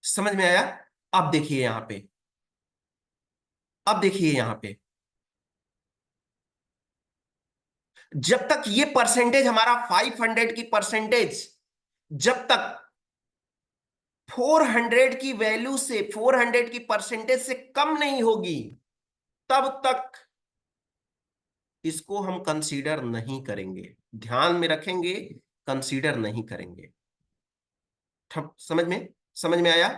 समझ में आया। अब देखिए यहां पे, अब देखिए यहां पे, जब तक ये परसेंटेज हमारा 500 की परसेंटेज, जब तक 400 की वैल्यू से, 400 की परसेंटेज से कम नहीं होगी, तब तक इसको हम कंसीडर नहीं करेंगे। ध्यान में रखेंगे, कंसीडर नहीं करेंगे। समझ में, समझ में आया?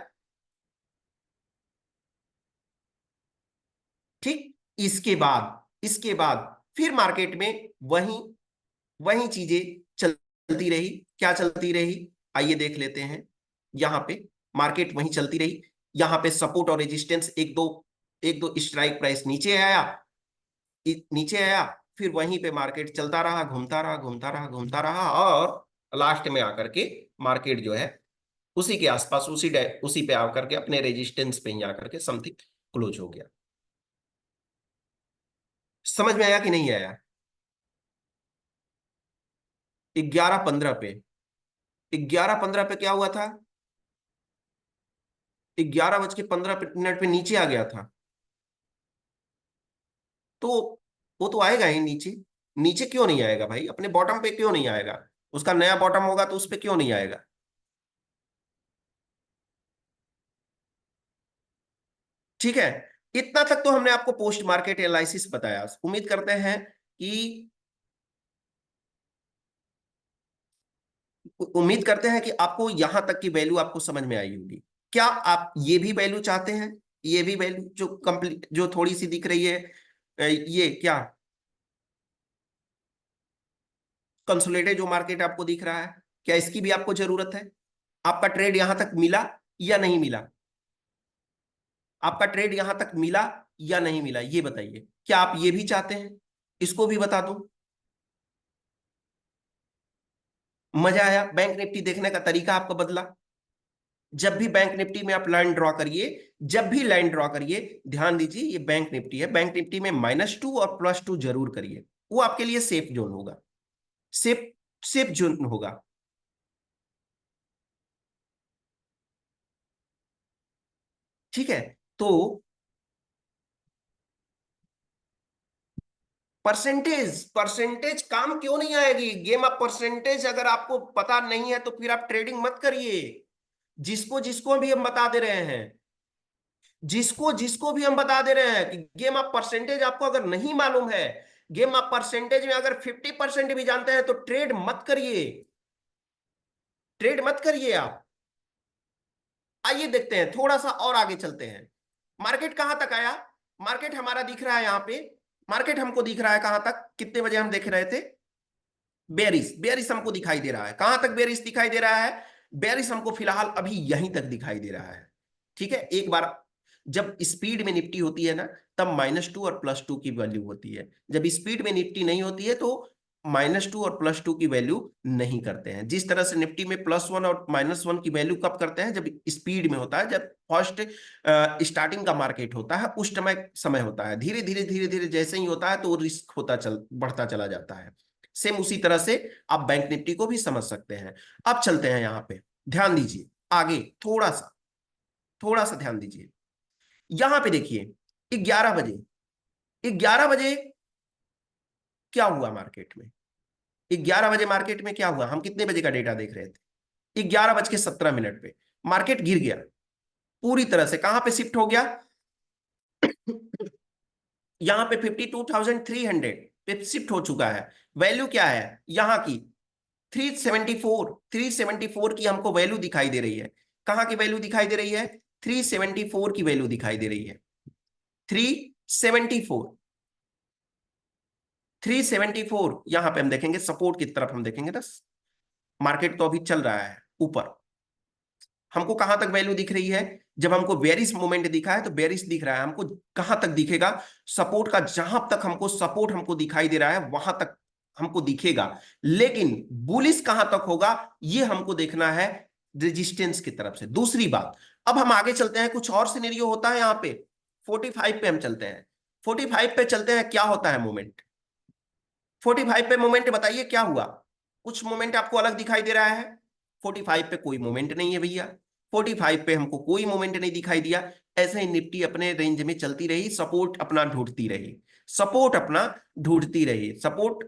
ठीक। इसके बाद फिर मार्केट में वही वही चीजें चलती रही। क्या चलती रही? आइए देख लेते हैं। यहां पे मार्केट वही चलती रही। यहां पे सपोर्ट और रेजिस्टेंस, एक दो स्ट्राइक प्राइस नीचे आया, नीचे आया, फिर वहीं पे मार्केट चलता रहा, घूमता रहा, घूमता रहा, घूमता रहा, और लास्ट में आकर के मार्केट जो है उसी के आसपास, उसी पे आकर के अपने रेजिस्टेंस पे ही आकर के समथिंग क्लोज हो गया। समझ में आया कि नहीं आया? 11:15 पे, 11:15 पे क्या हुआ था? 11:15 पे नीचे आ गया था। तो वो तो आएगा ही नीचे। नीचे क्यों नहीं आएगा भाई? अपने बॉटम पे क्यों नहीं आएगा? उसका नया बॉटम होगा तो उस पे क्यों नहीं आएगा? ठीक है। इतना तक तो हमने आपको पोस्ट मार्केट एनालिसिस बताया। उम्मीद करते हैं कि उम्मीद करते हैं कि आपको यहां तक की वैल्यू आपको समझ में आई होगी। क्या आप ये भी वैल्यू चाहते हैं? ये भी वैल्यू जो कंप्लीट, जो थोड़ी सी दिख रही है, ये क्या कंसोलिडेटेड जो मार्केट आपको दिख रहा है, क्या इसकी भी आपको जरूरत है? आपका ट्रेड यहां तक मिला या नहीं मिला? आपका ट्रेड यहां तक मिला या नहीं मिला, ये बताइए। क्या आप ये भी चाहते हैं? इसको भी बता दूं। मजा आया? बैंक निफ्टी देखने का तरीका आपका बदला? जब भी बैंक निफ्टी में आप लाइन ड्रॉ करिए, जब भी लाइन ड्रॉ करिए, ध्यान दीजिए ये बैंक निफ्टी है, बैंक निफ्टी में -2 और +2 जरूर करिए। वो आपके लिए सेफ जोन होगा। सेफ सेफ जोन होगा। ठीक है। तो परसेंटेज परसेंटेज काम क्यों नहीं आएगी? गेम ऑफ परसेंटेज अगर आपको पता नहीं है तो फिर आप ट्रेडिंग मत करिए। जिसको जिसको भी हम बता दे रहे हैं, जिसको जिसको भी हम बता दे रहे हैं कि गेम ऑफ परसेंटेज आपको अगर नहीं मालूम है, गेम ऑफ परसेंटेज में अगर 50% भी जानते हैं तो ट्रेड मत करिए। ट्रेड मत करिए आप। आइए देखते हैं, थोड़ा सा और आगे चलते हैं। मार्केट कहां तक आया? मार्केट हमारा दिख रहा है यहां पे। मार्केट हमको दिख रहा है कहां तक? कितने बजे हम देख रहे थे? बेरिस, बेरिस हमको दिखाई दे रहा है। कहां तक बेरिस दिखाई दे रहा है? बेरिस हमको फिलहाल अभी यहीं तक दिखाई दे रहा है। ठीक है। एक बार जब स्पीड में निफ्टी होती है ना, तब -2 और +2 की वैल्यू होती है। जब स्पीड में निफ्टी नहीं होती है तो -2 और +2 की वैल्यू नहीं करते हैं। जिस तरह से निफ्टी में +1 और -1 की वैल्यू कब करते हैं, जब स्पीड में होता है, जब फर्स्ट स्टार्टिंग का मार्केट होता है उस समय होता है। धीरे धीरे धीरे धीरे जैसे ही होता है तो रिस्क बढ़ता चला जाता है। सेम उसी तरह से आप बैंक निफ्टी को भी समझ सकते हैं। अब चलते हैं यहाँ पे, ध्यान दीजिए आगे, थोड़ा सा ध्यान दीजिए। यहां पे देखिए 11 बजे क्या हुआ मार्केट में। 11 बजे मार्केट में क्या हुआ, हम कितने बजे का डेटा देख रहे थे, 11:17 पे मार्केट गिर गया पूरी तरह से। कहां पे शिफ्ट हो गया, यहां पे 52,300 पे शिफ्ट हो चुका है। वैल्यू क्या है यहां की, 374 की हमको वैल्यू दिखाई दे रही है। कहां की वैल्यू दिखाई दे रही है, 374 की वैल्यू दिखाई दे रही है। 374 374 यहां पे हम देखेंगे, सपोर्ट की तरफ हम देखेंगे ना, मार्केट तो अभी चल रहा है ऊपर। हमको कहां तक वैल्यू दिख रही है, जब हमको बेरिश मोमेंट दिखा है तो बेरिश दिख रहा है हमको, कहां तक दिखेगा, सपोर्ट का जहां तक हमको सपोर्ट हमको दिखाई दे रहा है वहां तक हमको दिखेगा। लेकिन बुलिश कहां तक होगा ये हमको देखना है रेजिस्टेंस की तरफ से। दूसरी बात, अब हम आगे चलते हैं, कुछ और सिनेरियो होता है यहाँ पे। 45 पे हम चलते हैं, 45 पे चलते हैं, क्या होता है मोमेंट, 45 पे मोमेंट बताइए क्या हुआ। कुछ मोमेंट आपको अलग दिखाई दे रहा है, 45 पे कोई मोमेंट नहीं है भैया, 45 पे हमको कोई मोमेंट नहीं दिखाई दिया। ऐसे ही निफ्टी अपने रेंज में चलती रही, सपोर्ट अपना ढूंढती रही, सपोर्ट अपना ढूंढती रही, सपोर्ट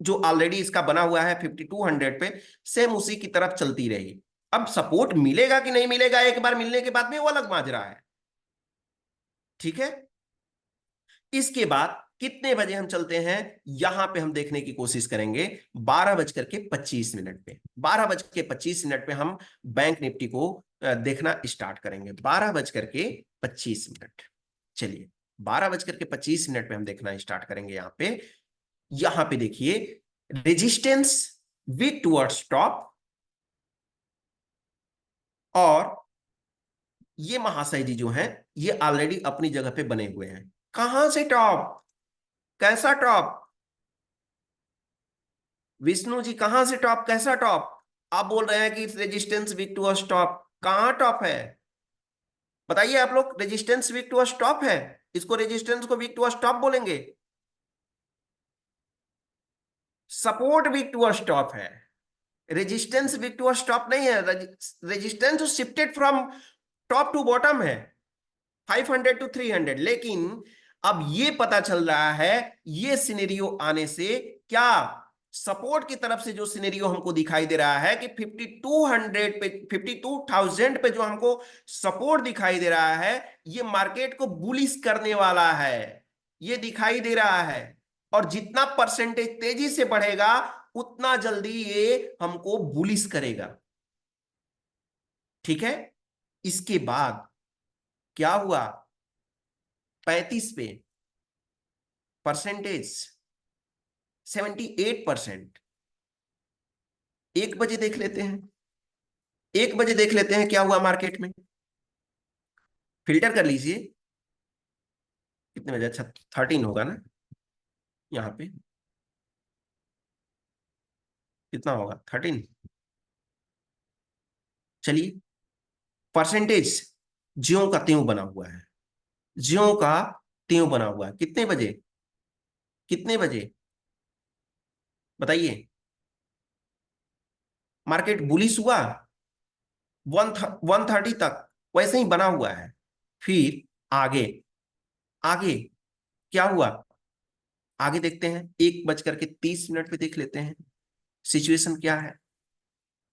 जो ऑलरेडी इसका बना हुआ है 5200 पे, सेम उसी की तरफ चलती रही। अब सपोर्ट मिलेगा कि नहीं मिलेगा, एक बार मिलने के बाद में वो अलग माजरा है, ठीक है। इसके बाद कितने बजे हम चलते हैं, यहां पे हम देखने की कोशिश करेंगे 12:25 पे। 12:25 पे हम बैंक निफ्टी को देखना स्टार्ट करेंगे, 12:25। चलिए 12:25 पे हम देखना स्टार्ट करेंगे। यहां पे देखिए रेजिस्टेंस वीक टुवर्ड्स टॉप, और ये महाशय जी जो हैं ये ऑलरेडी अपनी जगह पे बने हुए हैं। कहां से टॉप, कैसा टॉप, विष्णु जी कहां से टॉप, कैसा टॉप। आप बोल रहे हैं कि रेजिस्टेंस वीक टू टॉप, कहां टॉप है बताइए आप लोग, रेजिस्टेंस वीक टू टॉप है, इसको रेजिस्टेंस को वीक टू टॉप बोलेंगे, सपोर्ट वीक टू टॉप है, रेजिस्टेंस वीक टू टॉप नहीं है। Resistance shifted from top to bottom है, 500 to 300। लेकिन अब ये पता चल रहा है ये सिनेरियो आने से, क्या सपोर्ट की तरफ से जो सिनेरियो हमको दिखाई दे रहा है कि 5200 पे, 52,000 पे जो हमको सपोर्ट दिखाई दे रहा है, ये मार्केट को बुलिश करने वाला है, ये दिखाई दे रहा है। और जितना परसेंटेज तेजी से बढ़ेगा उतना जल्दी ये हमको बुलिश करेगा, ठीक है। इसके बाद क्या हुआ, 35 पे परसेंटेज 78%। 1 बजे देख लेते हैं, 1 बजे देख लेते हैं क्या हुआ मार्केट में, फिल्टर कर लीजिए। कितने बजे, अच्छा 13 होगा ना, यहाँ पे कितना होगा 13। चलिए परसेंटेज ज्यों का त्यों बना हुआ है, ज्यों का त्यों बना हुआ है। कितने बजे, कितने बजे बताइए, मार्केट बुलिश हुआ 130 तक वैसे ही बना हुआ है। फिर आगे, आगे क्या हुआ, आगे देखते हैं, 1:30 पे देख लेते हैं सिचुएशन क्या है।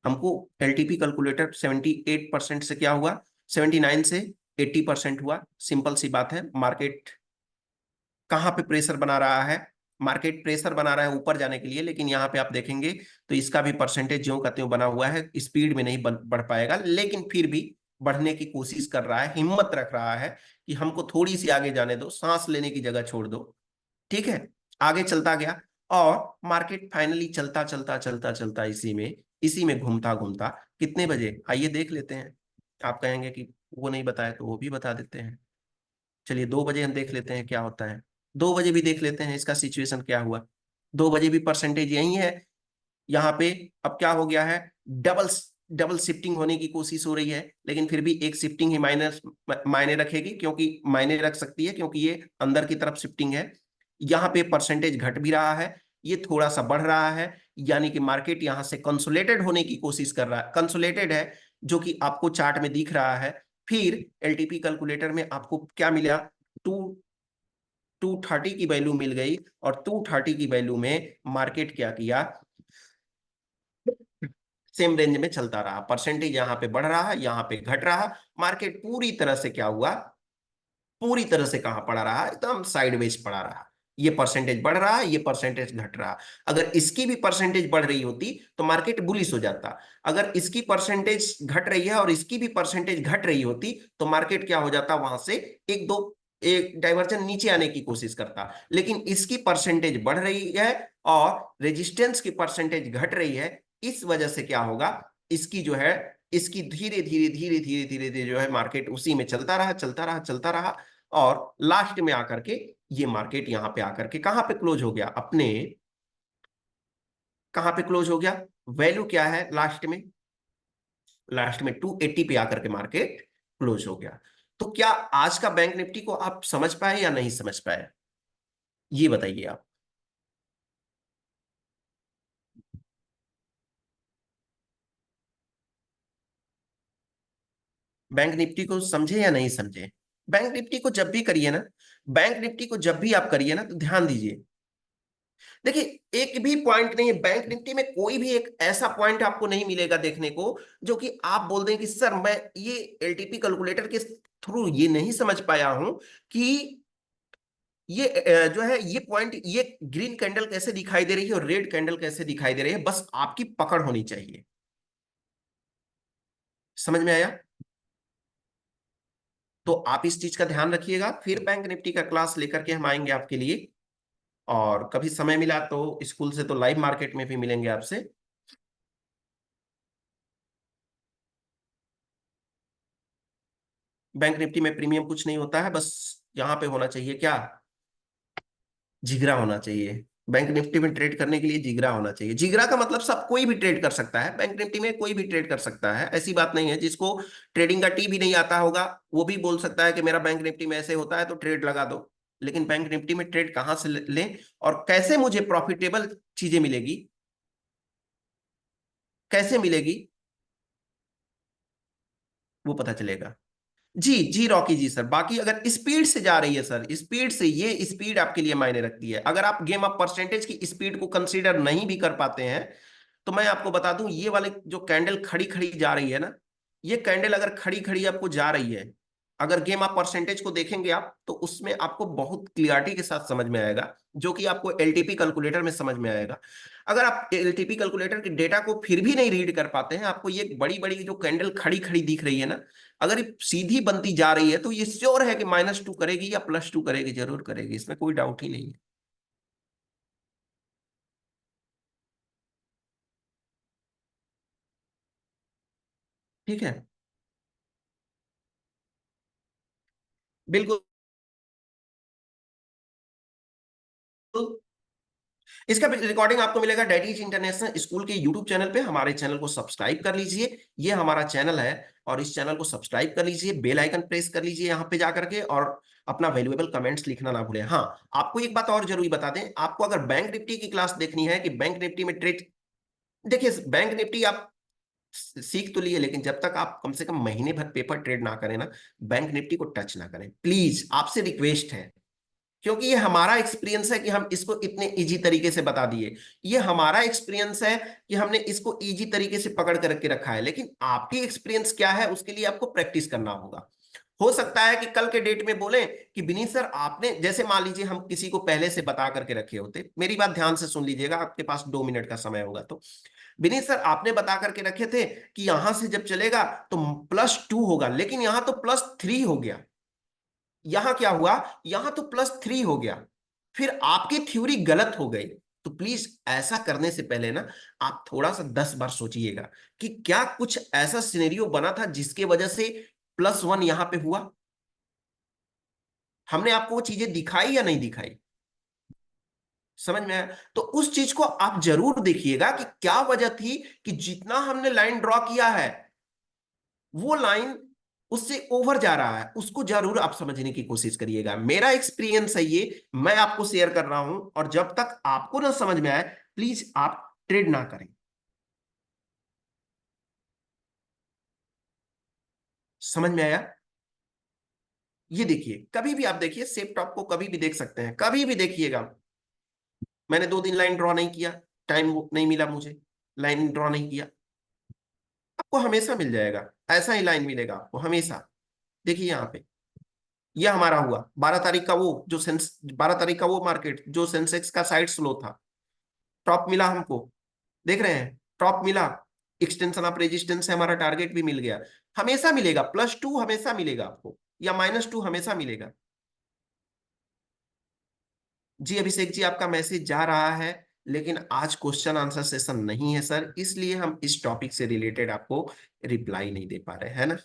हमको एलटीपी कैलकुलेटर 78% से क्या हुआ, 79 से 80% हुआ। सिंपल सी बात है, मार्केट कहाँ पे प्रेशर बना रहा है, मार्केट प्रेशर बना रहा है ऊपर जाने के लिए, लेकिन यहाँ पे आप देखेंगे तो इसका भी परसेंटेज ज्यों का त्यों बना हुआ है। स्पीड में नहीं बढ़ पाएगा, लेकिन फिर भी बढ़ने की कोशिश कर रहा है, हिम्मत रख रहा है कि हमको थोड़ी सी आगे जाने दो, सांस लेने की जगह छोड़ दो, ठीक है। आगे चलता गया और मार्केट फाइनली चलता चलता चलता चलता इसी में घूमता घूमता कितने बजे, आइए देख लेते हैं। आप कहेंगे कि वो नहीं बताया तो वो भी बता देते हैं। चलिए 2 बजे हम देख लेते हैं क्या होता है। 2 बजे भी देख लेते हैं इसका सिचुएशन क्या हुआ। 2 बजे भी परसेंटेज यही है। यहाँ पे अब क्या हो गया है, डबल डबल शिफ्टिंग होने की कोशिश हो रही है, लेकिन फिर भी एक शिफ्टिंग ही माइनस मायने रखेगी, क्योंकि मायने रख सकती है क्योंकि ये अंदर की तरफ शिफ्टिंग है। यहाँ पे परसेंटेज घट भी रहा है, ये थोड़ा सा बढ़ रहा है, यानी कि मार्केट यहाँ से कंसोलिडेटेड होने की कोशिश कर रहा है, कंसोलिडेटेड है, जो कि आपको चार्ट में दिख रहा है। फिर एलटीपी कैलकुलेटर में आपको क्या मिला, टू 230 की वैल्यू मिल गई, और 230 की वैल्यू में मार्केट क्या किया, सेम रेंज में चलता रहा, परसेंटेज यहाँ पे बढ़ रहा है, यहाँ पे घट रहा। मार्केट पूरी तरह से क्या हुआ, पूरी तरह से कहाँ पड़ा रहा, एकदम साइडवेज पड़ा रहा। ये परसेंटेज बढ़ रहा है, ये परसेंटेज घट रहा। अगर इसकी भी परसेंटेज बढ़ रही होती तो मार्केट बुलिश हो जाता। अगर इसकी परसेंटेज घट रही है और इसकी भी परसेंटेज घट रही होती तो मार्केट क्या हो जाता, वहां से एक दो एक डाइवर्जन नीचे आने की कोशिश करता। लेकिन इसकी परसेंटेज बढ़ रही है और रेजिस्टेंस की परसेंटेज घट रही है, इस वजह से क्या होगा, इसकी जो है, इसकी धीरे धीरे धीरे धीरे धीरे धीरे जो है मार्केट उसी में चलता रहा, चलता रहा, चलता रहा। और लास्ट में आकर के ये मार्केट यहां पे आकर के कहां पे क्लोज हो गया, अपने कहां पे क्लोज हो गया, वैल्यू क्या है लास्ट में, लास्ट में 280 पे आकर के मार्केट क्लोज हो गया। तो क्या आज का बैंक निफ्टी को आप समझ पाए या नहीं समझ पाए, ये बताइए आप। बैंक निफ्टी को समझे या नहीं समझे। बैंक निफ्टी को जब भी करिए ना, बैंक निफ्टी को जब भी आप करिए ना, तो ध्यान दीजिए। देखिए एक भी पॉइंट नहीं है बैंक निफ्टी में, कोई भी एक ऐसा पॉइंट आपको नहीं मिलेगा देखने को जो कि आप बोल दें कि सर मैं ये एलटीपी कैलकुलेटर के थ्रू ये नहीं समझ पाया हूं कि ये जो है ये पॉइंट, ये ग्रीन कैंडल कैसे दिखाई दे रही है और रेड कैंडल कैसे दिखाई दे रही है, बस आपकी पकड़ होनी चाहिए। समझ में आया। तो आप इस चीज का ध्यान रखिएगा, फिर बैंक निफ्टी का क्लास लेकर के हम आएंगे आपके लिए। और कभी समय मिला तो स्कूल से तो लाइव मार्केट में भी मिलेंगे आपसे। बैंक निफ्टी में प्रीमियम कुछ नहीं होता है, बस यहाँ पे होना चाहिए क्या, जिगरा होना चाहिए। बैंक निफ्टी में ट्रेड करने के लिए जिगरा होना चाहिए। जिगरा का मतलब सब कोई भी ट्रेड कर सकता है, बैंक निफ्टी में कोई भी ट्रेड कर सकता है, ऐसी बात नहीं है। जिसको ट्रेडिंग का टी भी नहीं आता होगा वो भी बोल सकता है कि मेरा बैंक निफ्टी में ऐसे होता है तो ट्रेड लगा दो। लेकिन बैंक निफ्टी में ट्रेड कहाँ से लें और कैसे मुझे प्रॉफिटेबल चीजें मिलेगी, कैसे मिलेगी, वो पता चलेगा। जी जी रॉकी जी सर, बाकी अगर स्पीड से जा रही है सर, स्पीड से, ये स्पीड आपके लिए मायने रखती है। अगर आप गेम ऑफ परसेंटेज की स्पीड को कंसीडर नहीं भी कर पाते हैं तो मैं आपको बता दूं, ये वाले जो कैंडल खड़ी खड़ी जा रही है ना, ये कैंडल अगर खड़ी खड़ी आपको जा रही है, अगर गेम ऑफ परसेंटेज को देखेंगे आप तो उसमें आपको बहुत क्लियरिटी के साथ समझ में आएगा, जो कि आपको एलटीपी कैलकुलेटर में समझ में आएगा। अगर आप एलटीपी कैलकुलेटर के डेटा को फिर भी नहीं रीड कर पाते हैं, आपको ये बड़ी बड़ी जो कैंडल खड़ी खड़ी दिख रही है ना, अगर ये सीधी बनती जा रही है तो ये श्योर है कि -2 करेगी या +2 करेगी, जरूर करेगी, इसमें कोई डाउट ही नहीं है। ठीक है, बिल्कुल। इसका रिकॉर्डिंग आपको मिलेगा डैडीज इंटरनेशनल स्कूल के यूट्यूब चैनल पे। हमारे चैनल को सब्सक्राइब कर लीजिए, ये हमारा चैनल है, और इस चैनल को सब्सक्राइब कर लीजिए, बेल आइकन प्रेस कर लीजिए यहाँ पे जाकर के, और अपना वैल्यूएबल कमेंट्स लिखना ना भूलें। हाँ, आपको एक बात और जरूरी बता दें, आपको अगर बैंक निफ्टी की क्लास देखनी है कि बैंक निफ्टी में ट्रेड, देखिए बैंक निफ्टी आप सीख तो लिए, लेकिन जब तक आप कम से कम महीने भर पेपर ट्रेड ना करें ना, बैंक निफ्टी को टच ना करें प्लीज, आपसे रिक्वेस्ट है। क्योंकि ये हमारा एक्सपीरियंस है कि हम इसको इतने इजी तरीके से बता दिए, ये हमारा एक्सपीरियंस है कि हमने इसको इजी तरीके से पकड़ कर रखे रखा है, लेकिन आपकी एक्सपीरियंस क्या है उसके लिए आपको प्रैक्टिस करना होगा। हो सकता है कि कल के डेट में बोले कि विनीत सर आपने, जैसे मान लीजिए हम किसी को पहले से बता करके रखे होते, मेरी बात ध्यान से सुन लीजिएगा, आपके पास 2 मिनट का समय होगा तो, विनीत सर आपने बता करके रखे थे कि यहां से जब चलेगा तो +2 होगा, लेकिन यहां तो +3 हो गया, यहां क्या हुआ, यहां तो +3 हो गया, फिर आपकी थ्योरी गलत हो गई। तो प्लीज ऐसा करने से पहले ना आप थोड़ा सा 10 बार सोचिएगा कि क्या कुछ ऐसा सिनेरियो बना था जिसके वजह से +1 यहां पे हुआ। हमने आपको वो चीजें दिखाई या नहीं दिखाई? समझ में आया? तो उस चीज को आप जरूर देखिएगा कि क्या वजह थी कि जितना हमने लाइन ड्रॉ किया है वो लाइन उससे ओवर जा रहा है, उसको जरूर आप समझने की कोशिश करिएगा। मेरा एक्सपीरियंस है ये, मैं आपको शेयर कर रहा हूं, और जब तक आपको ना समझ में आए प्लीज आप ट्रेड ना करें। समझ में आया? ये देखिए, कभी भी आप देखिए सेप टॉप को, कभी भी देख सकते हैं, कभी भी देखिएगा। मैंने 2 दिन लाइन ड्रॉ नहीं किया, टाइम नहीं मिला मुझे, लाइन ड्रॉ नहीं किया, आपको हमेशा मिल जाएगा, ऐसा ही लाइन मिलेगा आपको हमेशा। देखिए यहाँ पे ये हमारा हुआ 12 तारीख का, वो जो 12 तारीख का वो मार्केट जो सेंसेक्स का साइड स्लो था, टॉप मिला हमको, देख रहे हैं, टॉप मिला, एक्सटेंशन ऑफ रेजिस्टेंस है, हमारा टारगेट भी मिल गया। हमेशा मिलेगा, +2 हमेशा मिलेगा आपको, या -2 हमेशा मिलेगा। जी अभिषेक जी, आपका मैसेज जा रहा है, लेकिन आज क्वेश्चन आंसर सेशन नहीं है सर, इसलिए हम इस टॉपिक से रिलेटेड आपको रिप्लाई नहीं दे पा रहे हैं ना।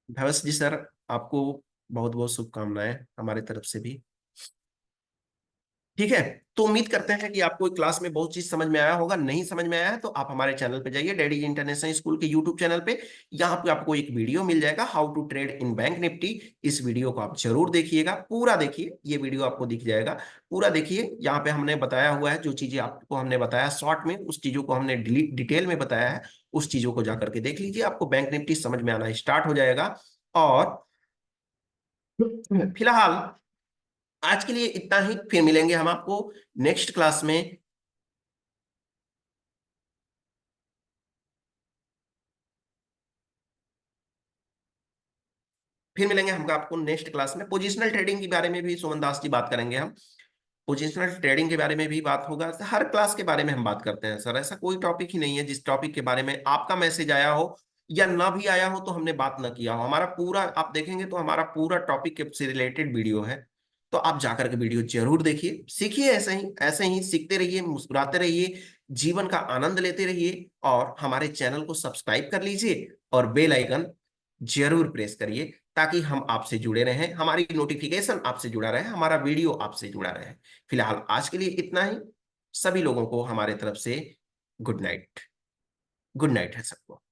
भवस जी सर, आपको बहुत बहुत शुभकामनाएं हमारे तरफ से भी। ठीक है, तो उम्मीद करते हैं कि आपको क्लास में बहुत चीज समझ में आया होगा। नहीं समझ में आया है तो आप हमारे चैनल पे जाइए, डैडी इंटरनेशनल स्कूल के यूट्यूब चैनल पे। यहाँ पे आपको एक वीडियो मिल जाएगा, how to trade in bank nifty. इस वीडियो को आप जरूर देखिएगा, पूरा देखिए, ये वीडियो आपको दिख जाएगा, पूरा देखिए। यहाँ पे हमने बताया हुआ है, जो चीजें आपको हमने बताया शॉर्ट में, उस चीजों को हमने डिटेल में बताया है, उस चीजों को जाकर के देख लीजिए, आपको बैंक निफ्टी समझ में आना स्टार्ट हो जाएगा। और फिलहाल आज के लिए इतना ही, फिर मिलेंगे हम आपको नेक्स्ट क्लास में। फिर मिलेंगे हम आपको नेक्स्ट क्लास में, पोजिशनल ट्रेडिंग के बारे में भी सुमन दास जी बात करेंगे हम, पोजिशनल ट्रेडिंग के बारे में भी बात होगा। हर क्लास के बारे में हम बात करते हैं सर, ऐसा कोई टॉपिक ही नहीं है जिस टॉपिक के बारे में आपका मैसेज आया हो या ना भी आया हो तो हमने बात ना किया हो। हमारा पूरा आप देखेंगे तो हमारा पूरा टॉपिक से रिलेटेड वीडियो है, तो आप जाकर के वीडियो जरूर देखिए, सीखिए, ऐसे ही सीखते रहिए, मुस्कुराते रहिए, जीवन का आनंद लेते रहिए, और हमारे चैनल को सब्सक्राइब कर लीजिए और बेल आइकन जरूर प्रेस करिए, ताकि हम आपसे जुड़े रहें, हमारी नोटिफिकेशन आपसे जुड़ा रहे, हमारा वीडियो आपसे जुड़ा रहे। फिलहाल आज के लिए इतना ही, सभी लोगों को हमारे तरफ से गुड नाइट। गुड नाइट है सबको।